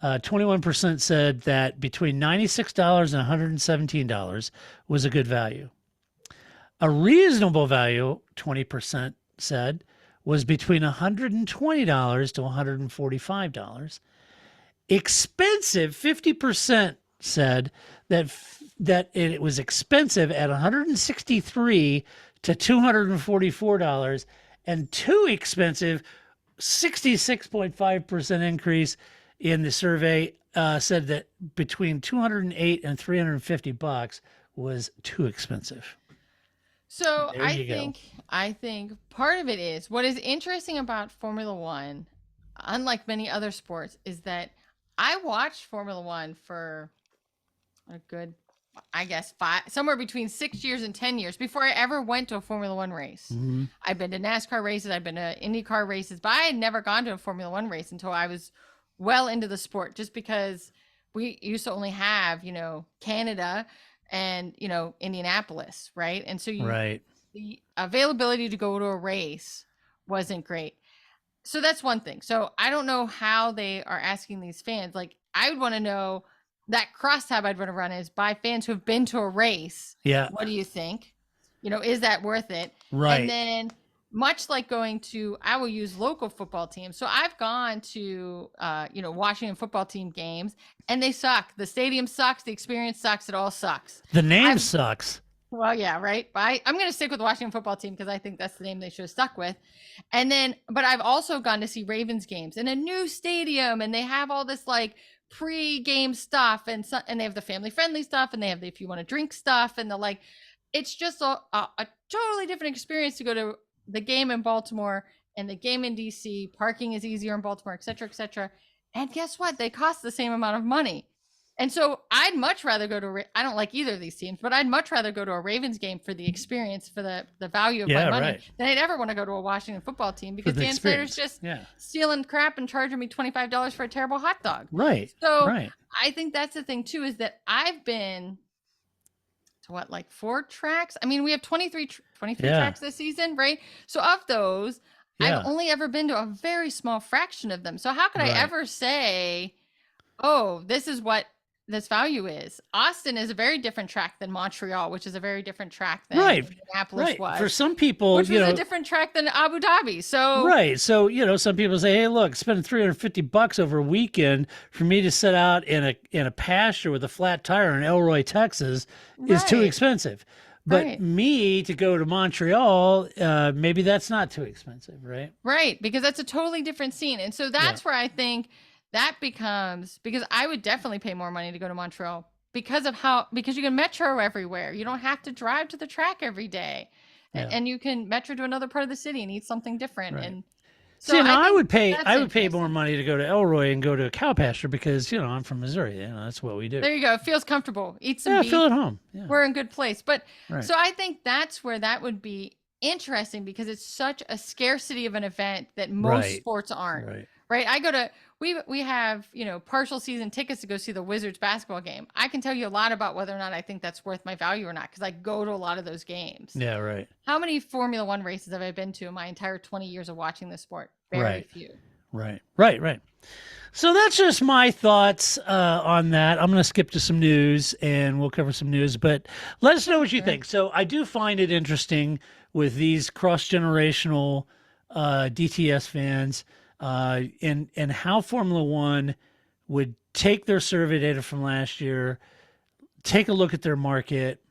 21% said that between $96 and $117 was a good value. A reasonable value, 20% said, was between $120 to $145. Expensive, 50% said that it was expensive at $163 to $244, and too expensive, 66.5% increase in the survey said that between $208 and $350 was too expensive. So I think part of it is what is interesting about Formula One, unlike many other sports, is that I watched Formula One for a good, I guess, somewhere between 6 years and 10 years before I ever went to a Formula One race. Mm-hmm. I've been to NASCAR races, I've been to IndyCar races, but I had never gone to a Formula One race until I was well into the sport, just because we used to only have, Canada and, Indianapolis, right? And so the availability to go to a race wasn't great. So that's one thing. So I don't know how they are asking these fans. Like, I would want to know that crosstab I'd want to run is by fans who have been to a race. Yeah. What do you think? Is that worth it? Right. And then much like I will use local football teams. So I've gone to, Washington football team games and they suck. The stadium sucks. The experience sucks. It all sucks. The name sucks. Well, yeah, right. But I'm going to stick with the Washington football team because I think that's the name they should have stuck with. And then, but I've also gone to see Ravens games in a new stadium, and they have all this like pre-game stuff, and they have the family-friendly stuff, and they have the if you want to drink stuff, and it's just a totally different experience to go to the game in Baltimore and the game in DC. Parking is easier in Baltimore, et cetera, et cetera. And guess what? They cost the same amount of money. And so I'd much rather go to, I don't like either of these teams, but I'd much rather go to a Ravens game for the experience, for the value of my money, than I'd ever want to go to a Washington football team because Dan Snyder's just stealing crap and charging me $25 for a terrible hot dog. Right. So I think that's the thing too, is that I've been to 4 tracks? I mean, we have 23 tracks this season, right? So of those, I've only ever been to a very small fraction of them. So how could I ever say, oh, this is what this value is? Austin is a very different track than Montreal, which is a very different track than Indianapolis was. For some people, which was a different track than Abu Dhabi. So So some people say, hey, look, spending $350 over a weekend for me to sit out in a pasture with a flat tire in Elroy, Texas, is too expensive. But me to go to Montreal, maybe that's not too expensive, right? Right, because that's a totally different scene. And so that's where I think that becomes, because I would definitely pay more money to go to Montreal because you can metro everywhere. You don't have to drive to the track every day. Yeah. And you can metro to another part of the city and eat something different. Right. And so See, now I think would pay that's more interesting. money to go to Elroy and go to a cow pasture because, I'm from Missouri. That's what we do. There you go. It feels comfortable. Eat some Yeah, beef. feel at home. Yeah. We're in good place. But Right. so I think that's where that would be interesting because it's such a scarcity of an event that most Right. sports aren't. Right. Right. I go to we have, partial season tickets to go see the Wizards basketball game. I can tell you a lot about whether or not I think that's worth my value or not because I go to a lot of those games. Yeah, right. How many Formula One races have I been to in my entire 20 years of watching this sport? Very few. Right. So that's just my thoughts on that. I'm going to skip to some news and we'll cover some news, but let us know what you think. So I do find it interesting with these cross-generational DTS fans and how Formula One would take their survey data from last year, take a look at their market,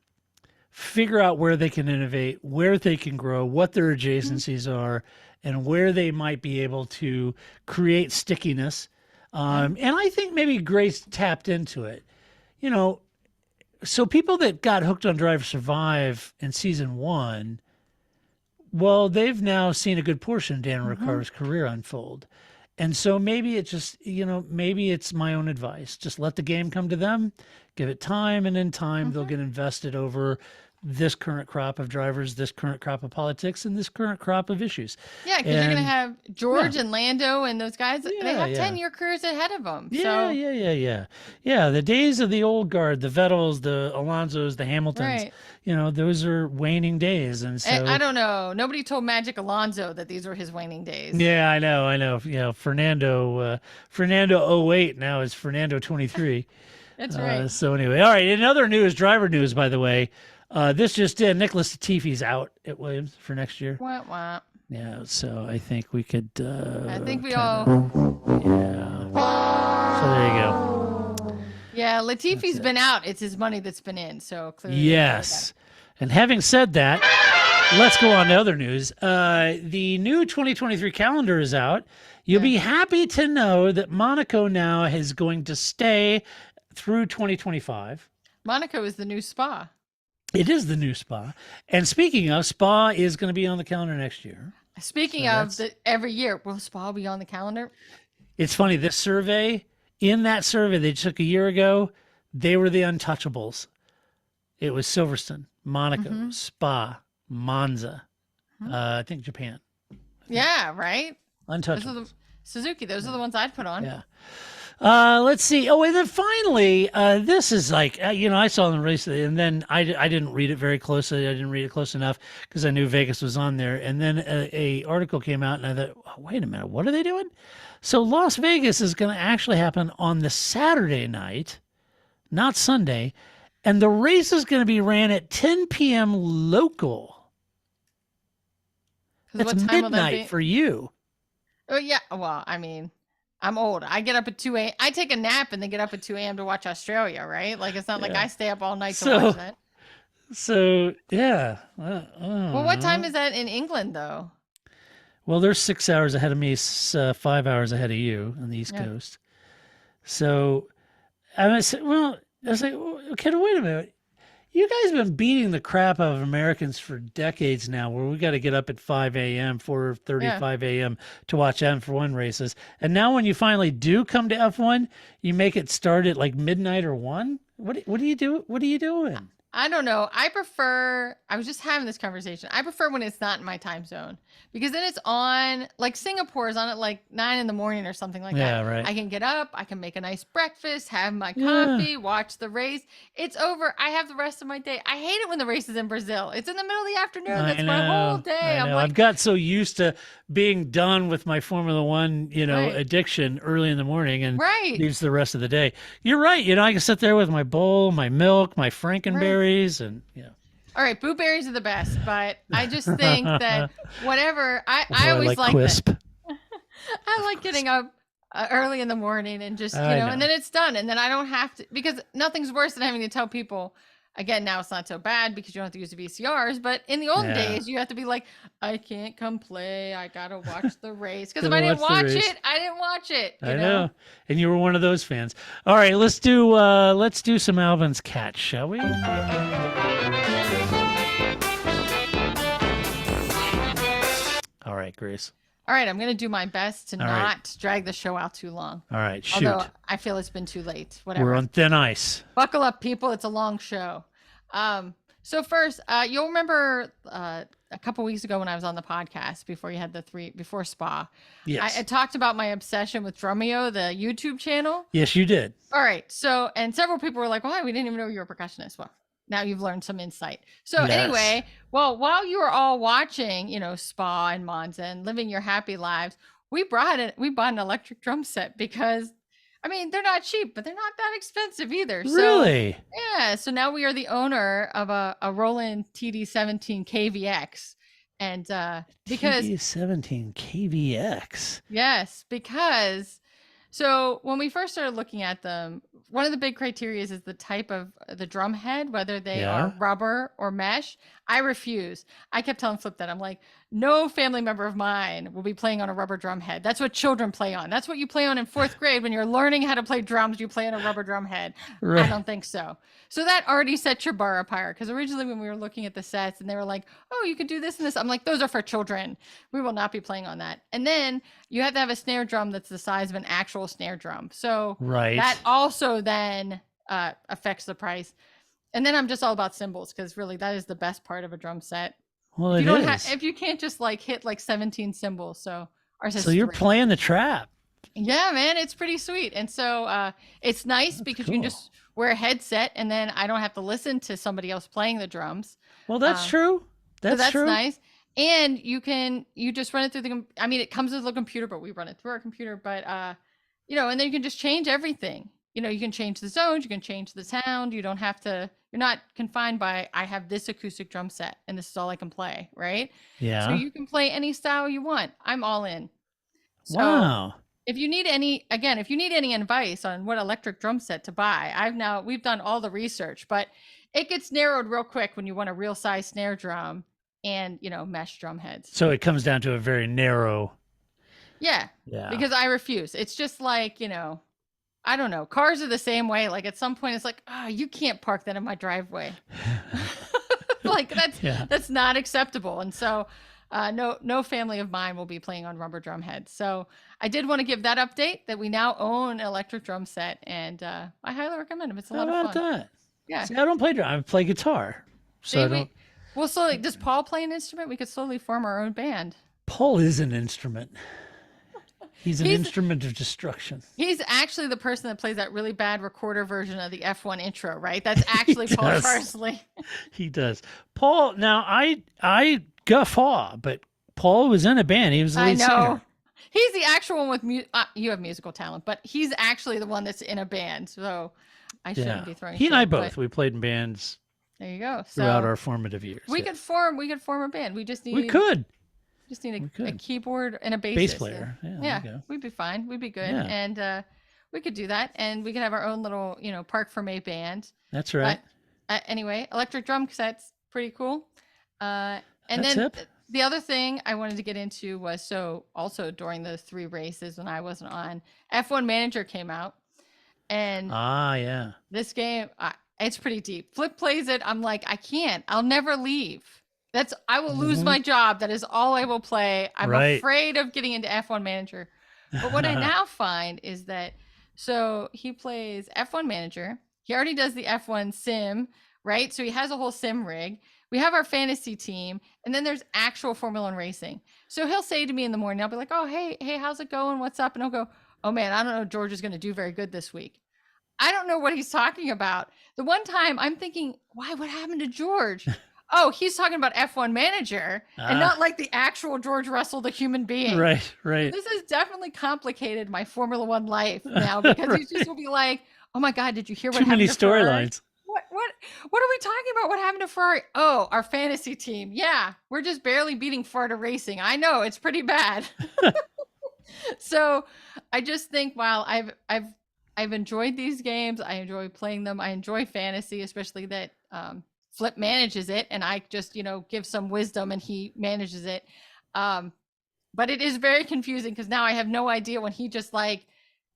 figure out where they can innovate, where they can grow, what their adjacencies are, and where they might be able to create stickiness. And I think maybe Grace tapped into it. So people that got hooked on Drive to Survive in season 1, well, they've now seen a good portion of Dan Ricciardo's career unfold. And so maybe it's just, maybe it's my own advice. Just let the game come to them, give it time, and in time they'll get invested over this current crop of drivers, this current crop of politics, and this current crop of issues. Yeah, because you're going to have George and Lando and those guys. They have 10-year careers ahead of them. Yeah. Yeah, the days of the old guard, the Vettels, the Alonsos, the Hamiltons, those are waning days. And so I don't know. Nobody told Magic Alonso that these were his waning days. Yeah, I know. Fernando 08 now is Fernando 23. That's right. So anyway, all right. In other news, driver news, by the way, this just in, Nicholas Latifi's out at Williams for next year. Wah, wah. Yeah, so I think we could. I think we all. Yeah. So there you go. Yeah, Latifi's been out. It's his money that's been in. So clearly. Yes. And having said that, let's go on to other news. The new 2023 calendar is out. You'll be happy to know that Monaco now is going to stay through 2025. Monaco is the new Spa. It is the new Spa. And speaking of, Spa is going to be on the calendar next year. Speaking of every year, will Spa be on the calendar? It's funny, this survey, in that survey they took a year ago, they were the untouchables. It was Silverstone, Monaco, Spa, Monza, I think Japan. Yeah, right? Untouchables. Suzuki, those are the ones I'd put on. Yeah. Let's see. Oh, and then finally, this is like, I saw the race and then I didn't read it very closely. I didn't read it close enough because I knew Vegas was on there. And then a article came out and I thought, oh, wait a minute, what are they doing? So Las Vegas is going to actually happen on the Saturday night, not Sunday. And the race is going to be ran at 10 p.m. local. That's midnight for you. Oh, yeah. Well, I mean, I'm old. I get up at 2 a.m. I take a nap and then get up at 2 a.m. to watch Australia, right? Like, it's not like I stay up all night to watch that. So, yeah. Well, what time is that in England, though? Well, they're 6 hours ahead of me, 5 hours ahead of you on the East Coast. So, I was like, okay, wait a minute. You guys have been beating the crap out of Americans for decades now, where we got to get up at 5 a.m., 4:35 a.m. to watch F1 races. And now when you finally do come to F1, you make it start at like midnight or 1? What do you do? What are you doing? I don't know. I was just having this conversation. I prefer when it's not in my time zone because then it's on, like Singapore is on at like 9 in the morning or something like that. Yeah, right. I can get up, I can make a nice breakfast, have my coffee, watch the race. It's over. I have the rest of my day. I hate it when the race is in Brazil. It's in the middle of the afternoon. That's my whole day. I'm like, I've got so used to being done with my Formula One, addiction early in the morning and leaves the rest of the day. You're right. I can sit there with my bowl, my milk, my Frankenberry. And all right, blueberries are the best, but I just think that whatever I always like Quisp. I like getting up early in the morning and just and then it's done, and then I don't have to, because nothing's worse than having to tell people Again, now it's not so bad because you don't have to use the VCRs. But in the old Yeah. days, you have to be like, I can't come play. I gotta watch the race because if Gotta I didn't watch the watch race. it, I didn't watch it. I know. And you were one of those fans. All right, let's do some Alvin's Cat, shall we? All right, Grace. All right, I'm gonna do my best to All right. not drag the show out too long. All right, shoot. Although I feel it's been too late. Whatever. We're on thin ice. Buckle up, people. It's a long show. So first, you'll remember a couple weeks ago when I was on the podcast before Spa. Yes. I talked about my obsession with Drumeo, the YouTube channel. Yes, you did. All right. So, and several people were like, "Why? We didn't even know you were a percussionist." Well, now you've learned some insight. So Yes. anyway, well, while you were all watching, Spa and Monza and living your happy lives, we bought an electric drum set because, I mean, they're not cheap, but they're not that expensive either. So, Really? yeah. So now we are the owner of a Roland TD17 KVX. And because TD17 KVX. yes, because so when we first started looking at them, one of the big criteria is the type of the drum head, whether they Yeah. are rubber or mesh. I refuse. I kept telling Flip that. I'm like, no family member of mine will be playing on a rubber drum head. That's what children play on. That's what you play on in 4th grade when you're learning how to play drums. You play on a rubber drum head. Right. I don't think so. So that already set your bar up higher. Because originally when we were looking at the sets and they were like, oh, you could do this and this. I'm like, those are for children. We will not be playing on that. And then you have to have a snare drum that's the size of an actual snare drum. So Right. that also then affects the price. And then I'm just all about cymbals because really that is the best part of a drum set. Well, If it you don't is. if you can't just like hit like 17 cymbals. So ours has So you're 3. playing the trap. Yeah, man, it's pretty sweet. And so it's nice because you can cool. just wear a headset and then I don't have to listen to somebody else playing the drums. Well, that's true. So that's true. nice. And you just run it through I mean, it comes with a computer, but we run it through our computer. But, and then you can just change everything. You can change the zones, you can change the sound. You don't have to, you're not confined by, I have this acoustic drum set and this is all I can play, right? Yeah. So you can play any style you want. I'm all in. So Wow. if you need any advice on what electric drum set to buy, we've done all the research, but it gets narrowed real quick when you want a real size snare drum and, mesh drum heads. So it comes down to a very narrow. Yeah. Yeah. Because I refuse. It's just like, I don't know. Cars are the same way. Like at some point it's like, you can't park that in my driveway. Like that's not acceptable. And so no family of mine will be playing on rubber drum heads. So I did want to give that update that we now own an electric drum set, and I highly recommend them. It's a How lot of about fun. that? Yeah. See, I don't play drum. I play guitar. So I don't. Well, slowly, does Paul play an instrument? We could slowly form our own band. Paul is an instrument. He's an instrument of destruction. He's actually the person that plays that really bad recorder version of the F1 intro, right? That's actually Paul Parsley. He does. Paul, now I guffaw, but Paul was in a band. He was the lead singer. He's the actual one with you have musical talent, but he's actually the one that's in a band. So I shouldn't be throwing He and I shade, both. We played in bands there you go. throughout So our formative years. we could form a band. We just need a keyboard and a bass player. Yeah, there you go. we'd be fine. We'd be good. Yeah. And we could do that. And we could have our own little, Parc Fermé band. That's right. Anyway, electric drum sets, pretty cool. And That's then hip. the other thing I wanted to get into was also during those 3 races when I wasn't on, F1 Manager came out. And yeah. this game, it's pretty deep. Flip plays it. I'm like, I can't. I'll never leave. I will lose my job. That is all I will play. I'm afraid of getting into F1 Manager. But what I now find is that, so he plays F1 Manager. He already does the F1 sim, right? So he has a whole sim rig. We have our fantasy team, and then there's actual Formula One racing. So he'll say to me in the morning, I'll be like, oh, hey, how's it going? What's up? And he'll go, oh man, I don't know. George is going to do very good this week. I don't know what he's talking about. The one time I'm thinking, why, what happened to George? Oh, he's talking about F1 Manager and not like the actual George Russell, the human being. Right. This has definitely complicated my Formula One life now because he just will be like, oh my God, did you hear what Too happened many to Ferrari? storylines. What are we talking about? What happened to Ferrari? Oh, our fantasy team. Yeah, we're just barely beating Florida Racing. I know, it's pretty bad. So I just think while I I've enjoyed these games. I enjoy playing them. I enjoy fantasy, especially that Flip manages it, and I just, give some wisdom and he manages it. But it is very confusing because now I have no idea when he just like,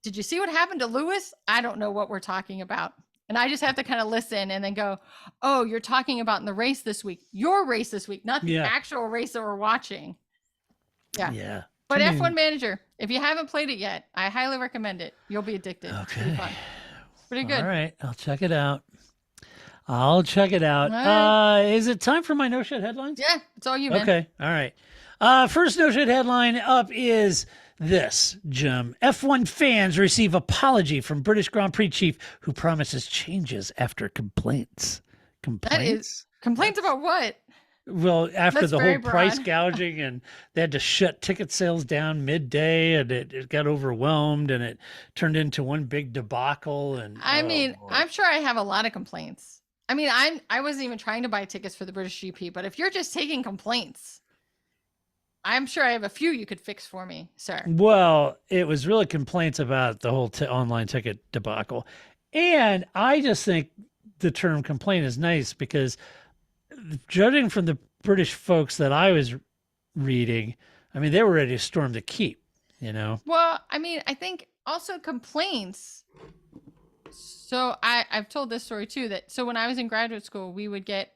did you see what happened to Lewis? I don't know what we're talking about. And I just have to kind of listen and then go, oh, you're talking about in the race this week, your race this week, not the actual race that we're watching. Yeah. Yeah. But F1 Manager, if you haven't played it yet, I highly recommend it. You'll be addicted. Okay. It's pretty fun. Pretty good. All right. I'll check it out. Is it time for my no shit headlines? Yeah, it's all you, man. Okay. All right. First no shit headline up is this, Jim. F1 fans receive apology from British Grand Prix chief who promises changes after complaints. Complaints about what? Well, after That's the very whole broad. price gouging and they had to shut ticket sales down midday and it got overwhelmed and it turned into one big debacle. And Lord. I'm sure I have a lot of complaints. I wasn't even trying to buy tickets for the British GP, but if you're just taking complaints, I'm sure I have a few you could fix for me, sir. Well, it was really complaints about the whole online ticket debacle. And I just think the term complaint is nice because judging from the British folks that I was reading, they were ready to storm the keep, Well, I think also complaints. So I've told this story too, so when I was in graduate school, we would get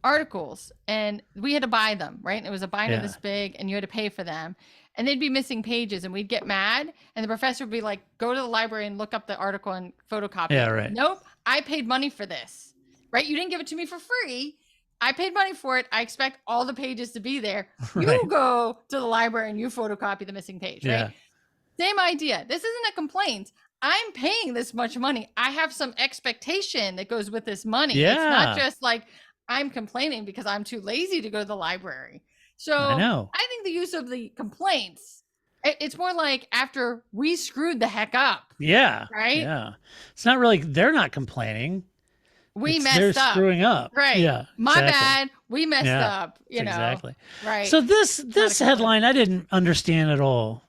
articles and we had to buy them, right? And it was a binder this big and you had to pay for them and they'd be missing pages and we'd get mad and the professor would be like, go to the library and look up the article and photocopy it. Right. Nope. I paid money for this, right? You didn't give it to me for free. I paid money for it. I expect all the pages to be there. You go to the library and you photocopy the missing page, right? Same idea. This isn't a complaint. I'm paying this much money. I have some expectation that goes with this money. Yeah. It's not just like I'm complaining because I'm too lazy to go to the library. So I think the use of the complaints, it's more like after we screwed the heck up. Yeah. Right? Yeah. It's not really, they're not complaining. They're screwing up. Right. Yeah. My bad. We messed up. Exactly. Right. So this headline I didn't understand at all.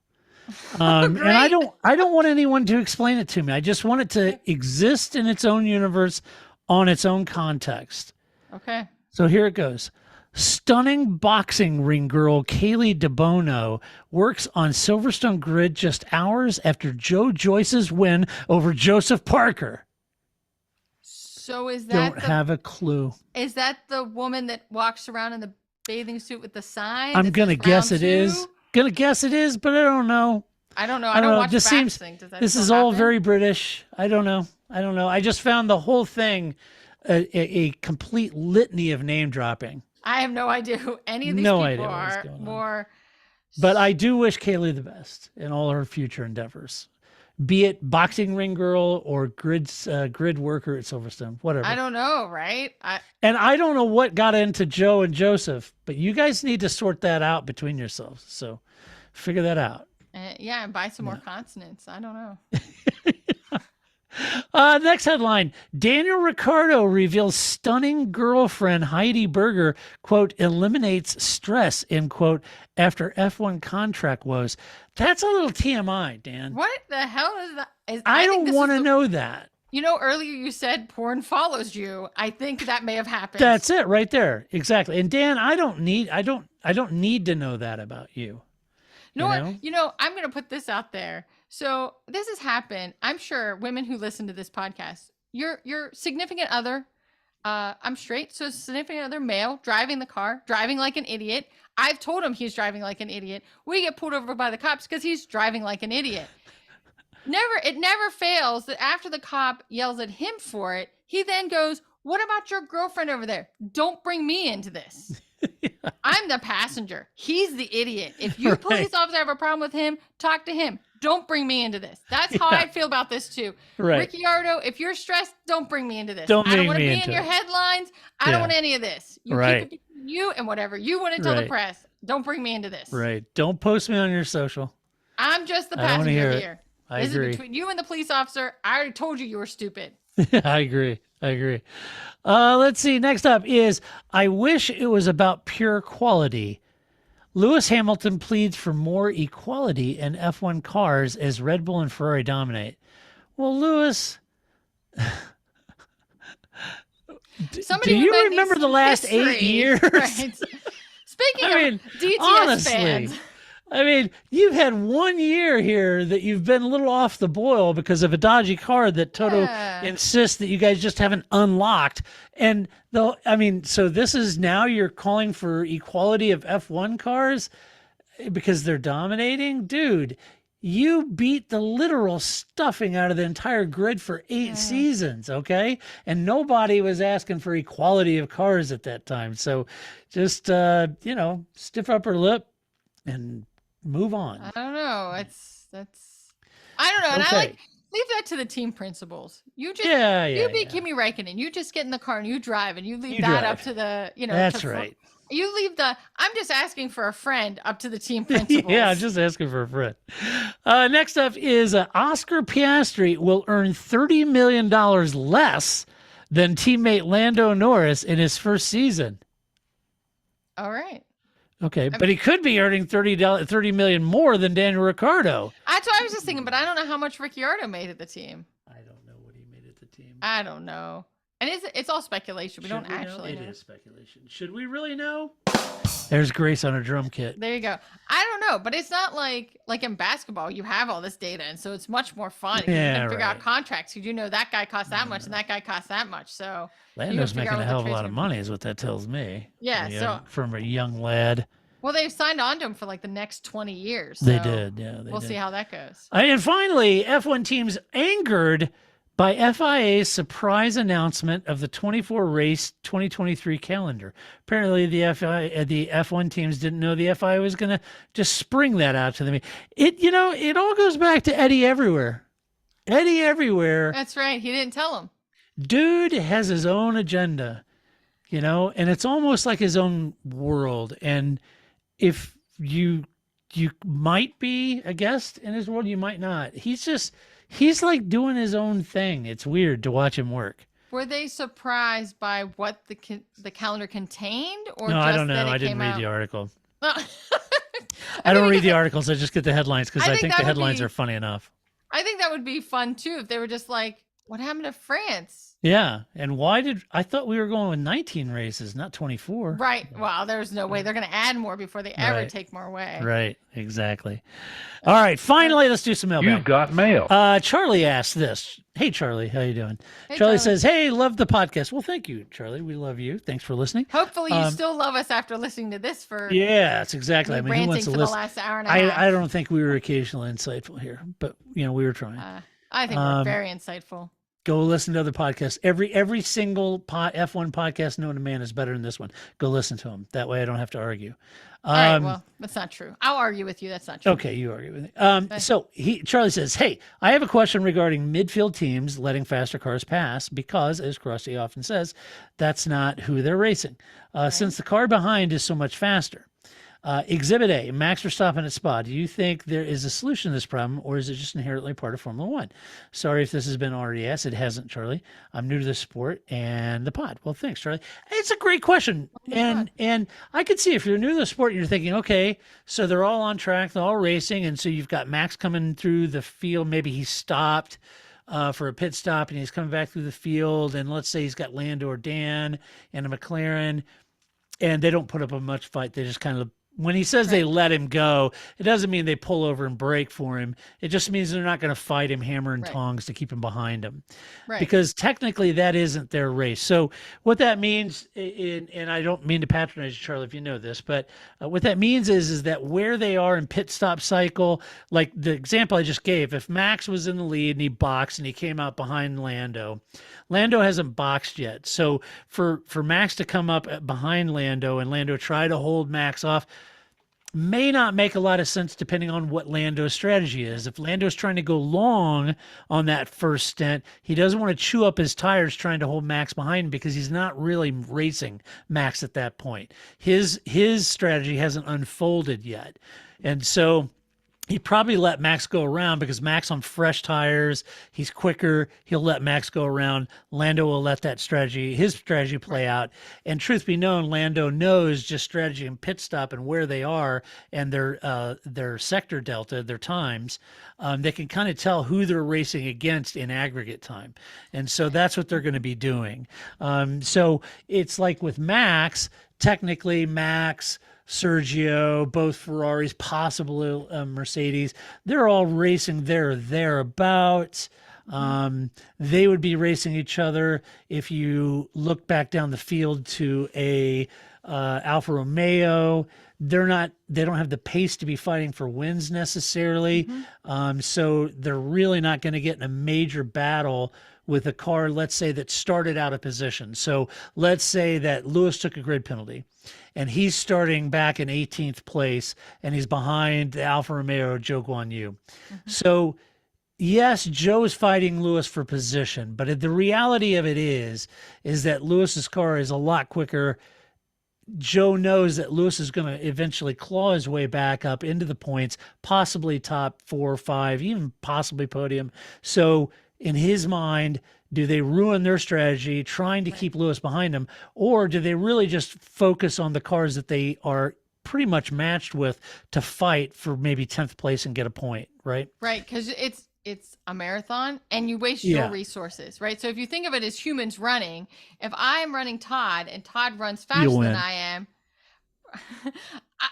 And I don't want anyone to explain it to me. I just want it to exist in its own universe on its own context. Okay. So here it goes. Stunning boxing ring girl Kaylee DeBono works on Silverstone grid just hours after Joe Joyce's win over Joseph Parker. So is that Don't have a clue. Is that the woman that walks around in the bathing suit with the sign? I'm gonna guess it is. But I don't know. I don't know. I don't watch this boxing. This is all very British. I don't know. I just found the whole thing a complete litany of name dropping. I have no idea who any of these people are. But I do wish Kaylee the best in all her future endeavors, be it boxing ring girl or grid worker at Silverstone, whatever. I don't know, right? And I don't know what got into Joe and Joseph, but you guys need to sort that out between yourselves. So figure that out. And buy some more consonants. I don't know. Next headline, Daniel Ricciardo reveals stunning girlfriend Heidi Berger, quote, eliminates stress, end quote, after F1 contract woes. That's a little TMI, Dan. What the hell is that? I don't want to know that. Earlier you said porn follows you. I think that may have happened. That's it right there. Exactly. And Dan, I don't need to know that about you. No, I'm going to put this out there. So this has happened. I'm sure women who listen to this podcast, your significant other, I'm straight, so significant other male, driving the car, driving like an idiot. I've told him he's driving like an idiot. We get pulled over by the cops because he's driving like an idiot. It never fails that after the cop yells at him for it, he then goes, what about your girlfriend over there? Don't bring me into this. I'm the passenger. He's the idiot. If your police officer have a problem with him, talk to him. Don't bring me into this. That's how I feel about this too. Right. Ricciardo, if you're stressed, don't bring me into this. I don't want to be in your headlines. I don't want any of this. You keep it between you and whatever you want to tell the press. Don't bring me into this. Right. Don't post me on your social. I'm just the passenger here. I agree. This is between you and the police officer. I already told you were stupid. I agree. Let's see. Next up is, I wish it was about pure quality. Lewis Hamilton pleads for more equality in F1 cars as Red Bull and Ferrari dominate. Well, Lewis, Somebody do who you might need remember the some last history. 8 years? Right. Speaking I of mean, DTS honestly, fans, I mean, you've had 1 year here that you've been a little off the boil because of a dodgy card that Toto Yeah. insists that you guys just haven't unlocked. And though, I mean, so this is now you're calling for equality of F1 cars because they're dominating? Dude, you beat the literal stuffing out of the entire grid for 8 seasons, okay? And nobody was asking for equality of cars at that time. So just, stiff upper lip and move on. I don't know. That's I don't know. And Okay. I leave that to the team principals. You just Yeah, you beat yeah. Kimi Räikkönen. You just get in the car and you drive and you leave You that drive. up to the That's to right. You leave the I'm just asking for a friend up to the team principals. Yeah, just asking for a friend. Next up is Oscar Piastri will earn $30 million less than teammate Lando Norris in his first season. All right. Okay, but he could be earning $30 million more than Daniel Ricciardo. That's what I was just thinking, but I don't know how much Ricciardo made at the team. I don't know what he made at the team. I don't know. And it's all speculation. We don't actually know. It is speculation. Should we really know? There's Grace on a drum kit. There you go. I don't know, but it's not like in basketball, you have all this data, and so it's much more fun. You can figure out contracts. You know that guy costs that much, and that guy costs that much. So Lando's making a hell of a lot of money, is what that tells me. Yeah. So from a young lad. Well, they've signed on to him for like the next 20 years. So they did, yeah. We'll see how that goes. And finally, F1 teams angered by FIA's surprise announcement of the 24 race 2023 calendar. Apparently, the F1 teams didn't know the FIA was going to just spring that out to them. It all goes back to Eddie Everywhere. Eddie Everywhere. That's right. He didn't tell him. Dude has his own agenda, and it's almost like his own world. And if you might be a guest in his world, you might not. He's like doing his own thing. It's weird to watch him work. Were they surprised by what the calendar contained, or no? Just I don't know. That I didn't read the article. I don't read the articles. I just get the headlines because I think the headlines are funny enough. I think that would be fun too if they were just like, "What happened to France?" Yeah, and I thought we were going with 19 races, not 24. Right. Well, there's no way they're going to add more before they ever take more away. Right. Exactly. All right. Finally, let's do some mailbag. You've got mail. Charlie asked this. Hey, Charlie, how you doing? Hey, Charlie says, "Hey, love the podcast." Well, thank you, Charlie. We love you. Thanks for listening. Hopefully, you still love us after listening to this for yeah, that's exactly. I mean, who ranting wants to for listen? the last hour and a half. I don't think we were occasionally insightful here, but we were trying. I think we're very insightful. Go listen to other podcasts. Every single F1 podcast known to man is better than this one. Go listen to them. That way I don't have to argue. All right, well, that's not true. I'll argue with you. That's not true. Okay, you argue with me. So Charlie says, "Hey, I have a question regarding midfield teams letting faster cars pass because, as Krusty often says, that's not who they're racing. Since the car behind is so much faster. Exhibit A, Max Verstappen at Spa. Do you think there is a solution to this problem, or is it just inherently part of Formula One? Sorry if this has been already asked. It hasn't, Charlie. I'm new to the sport and the pod." Well, thanks, Charlie. It's a great question. And I could see if you're new to the sport, you're thinking, okay, so they're all on track, they're all racing, and so you've got Max coming through the field. Maybe he stopped for a pit stop, and he's coming back through the field, and let's say he's got Lando or Dan and a McLaren, and they don't put up a much fight. They just kind of, when he says they let him go, it doesn't mean they pull over and brake for him. It just means they're not going to fight him hammer and tongs to keep him behind him. Right. Because technically that isn't their race. So what that means, and I don't mean to patronize you, Charlie, if you know this, but what that means is that where they are in pit stop cycle, like the example I just gave, if Max was in the lead and he boxed and he came out behind Lando hasn't boxed yet. So for Max to come up behind Lando and Lando try to hold Max off may not make a lot of sense depending on what Lando's strategy is. If Lando's trying to go long on that first stint, he doesn't want to chew up his tires trying to hold Max behind him because he's not really racing Max at that point. His strategy hasn't unfolded yet. And so He probably let Max go around because Max on fresh tires, he's quicker. He'll let Max go around. Lando will let his strategy play out. And truth be known, Lando knows just strategy and pit stop and where they are and their sector delta, their times. They can kind of tell who they're racing against in aggregate time. And so that's what they're going to be doing. So it's like with Max, technically Max, Sergio, both Ferraris, possibly Mercedes, they're all racing there or thereabouts. They would be racing each other if you look back down the field to a Alfa Romeo. They don't have the pace to be fighting for wins necessarily. So they're really not going to get in a major battle with a car, let's say, that started out of position. So let's say that Lewis took a grid penalty and he's starting back in 18th place and he's behind the Alfa Romeo Zhou Guanyu. So yes, Joe is fighting Lewis for position, but the reality of it is that Lewis's car is a lot quicker. Joe knows that Lewis is going to eventually claw his way back up into the points, possibly top 4 or 5, even possibly podium. So in his mind, do they ruin their strategy trying to keep Lewis behind him, or do they really just focus on the cars that they are pretty much matched with to fight for maybe 10th place and get a point, right? Right, because it's a marathon and you waste your resources, right? So if you think of it as humans running, if I'm running Todd and Todd runs faster than I am,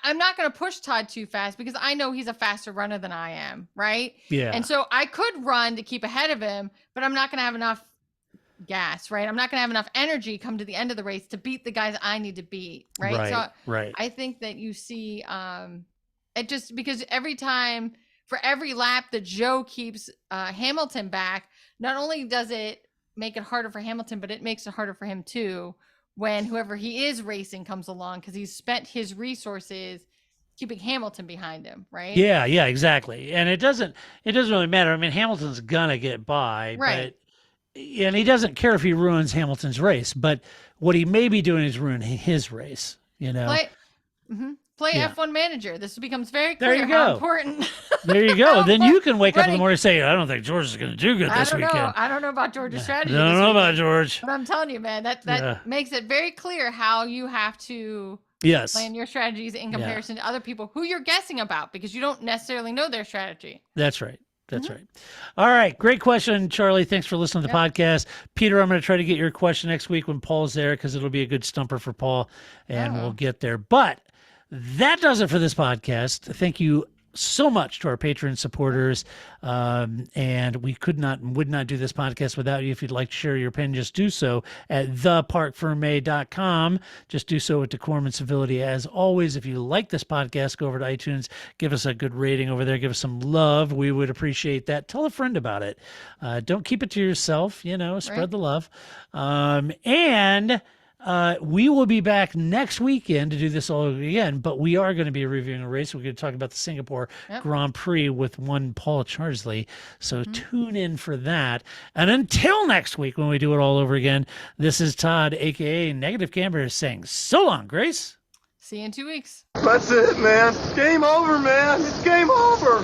I'm not going to push Todd too fast because I know he's a faster runner than I am, right? Yeah. And so I could run to keep ahead of him, but I'm not going to have enough gas, right? I'm not going to have enough energy come to the end of the race to beat the guys I need to beat, right? So I think that you see it just because for every lap that Joe keeps Hamilton back, not only does it make it harder for Hamilton, but it makes it harder for him too when whoever he is racing comes along because he's spent his resources keeping Hamilton behind him, right? Yeah, exactly. And it doesn't really matter. I mean, Hamilton's gonna get by, right? And he doesn't care if he ruins Hamilton's race, but what he may be doing is ruining his race, you know. Play F1 Manager. This becomes very clear there you how go. important. There you go. Then you can wake up in the morning and say, I don't think George is going to do good this weekend. I don't know about George's strategy. I don't know about George. But I'm telling you, man, that makes it very clear how you have to plan your strategies in comparison to other people who you're guessing about because you don't necessarily know their strategy. That's right. That's right. All right. Great question, Charlie. Thanks for listening to the podcast. Peter, I'm going to try to get your question next week when Paul's there because it'll be a good stumper for Paul and we'll get there. But that does it for this podcast. Thank you so much to our Patreon supporters. And we would not do this podcast without you. If you'd like to share your opinion, just do so at theparcferme.com. Just do so with decorum and civility. As always, if you like this podcast, go over to iTunes, give us a good rating over there, give us some love. We would appreciate that. Tell a friend about it. Don't keep it to yourself, spread the love. We will be back next weekend to do this all over again, but we are going to be reviewing a race. We're going to talk about the Singapore Grand Prix with one Paul Charsley. So tune in for that. And until next week, when we do it all over again, this is Todd, a.k.a. Negative Camber, saying so long, Grace. See you in 2 weeks. That's it, man. Game over, man. It's game over.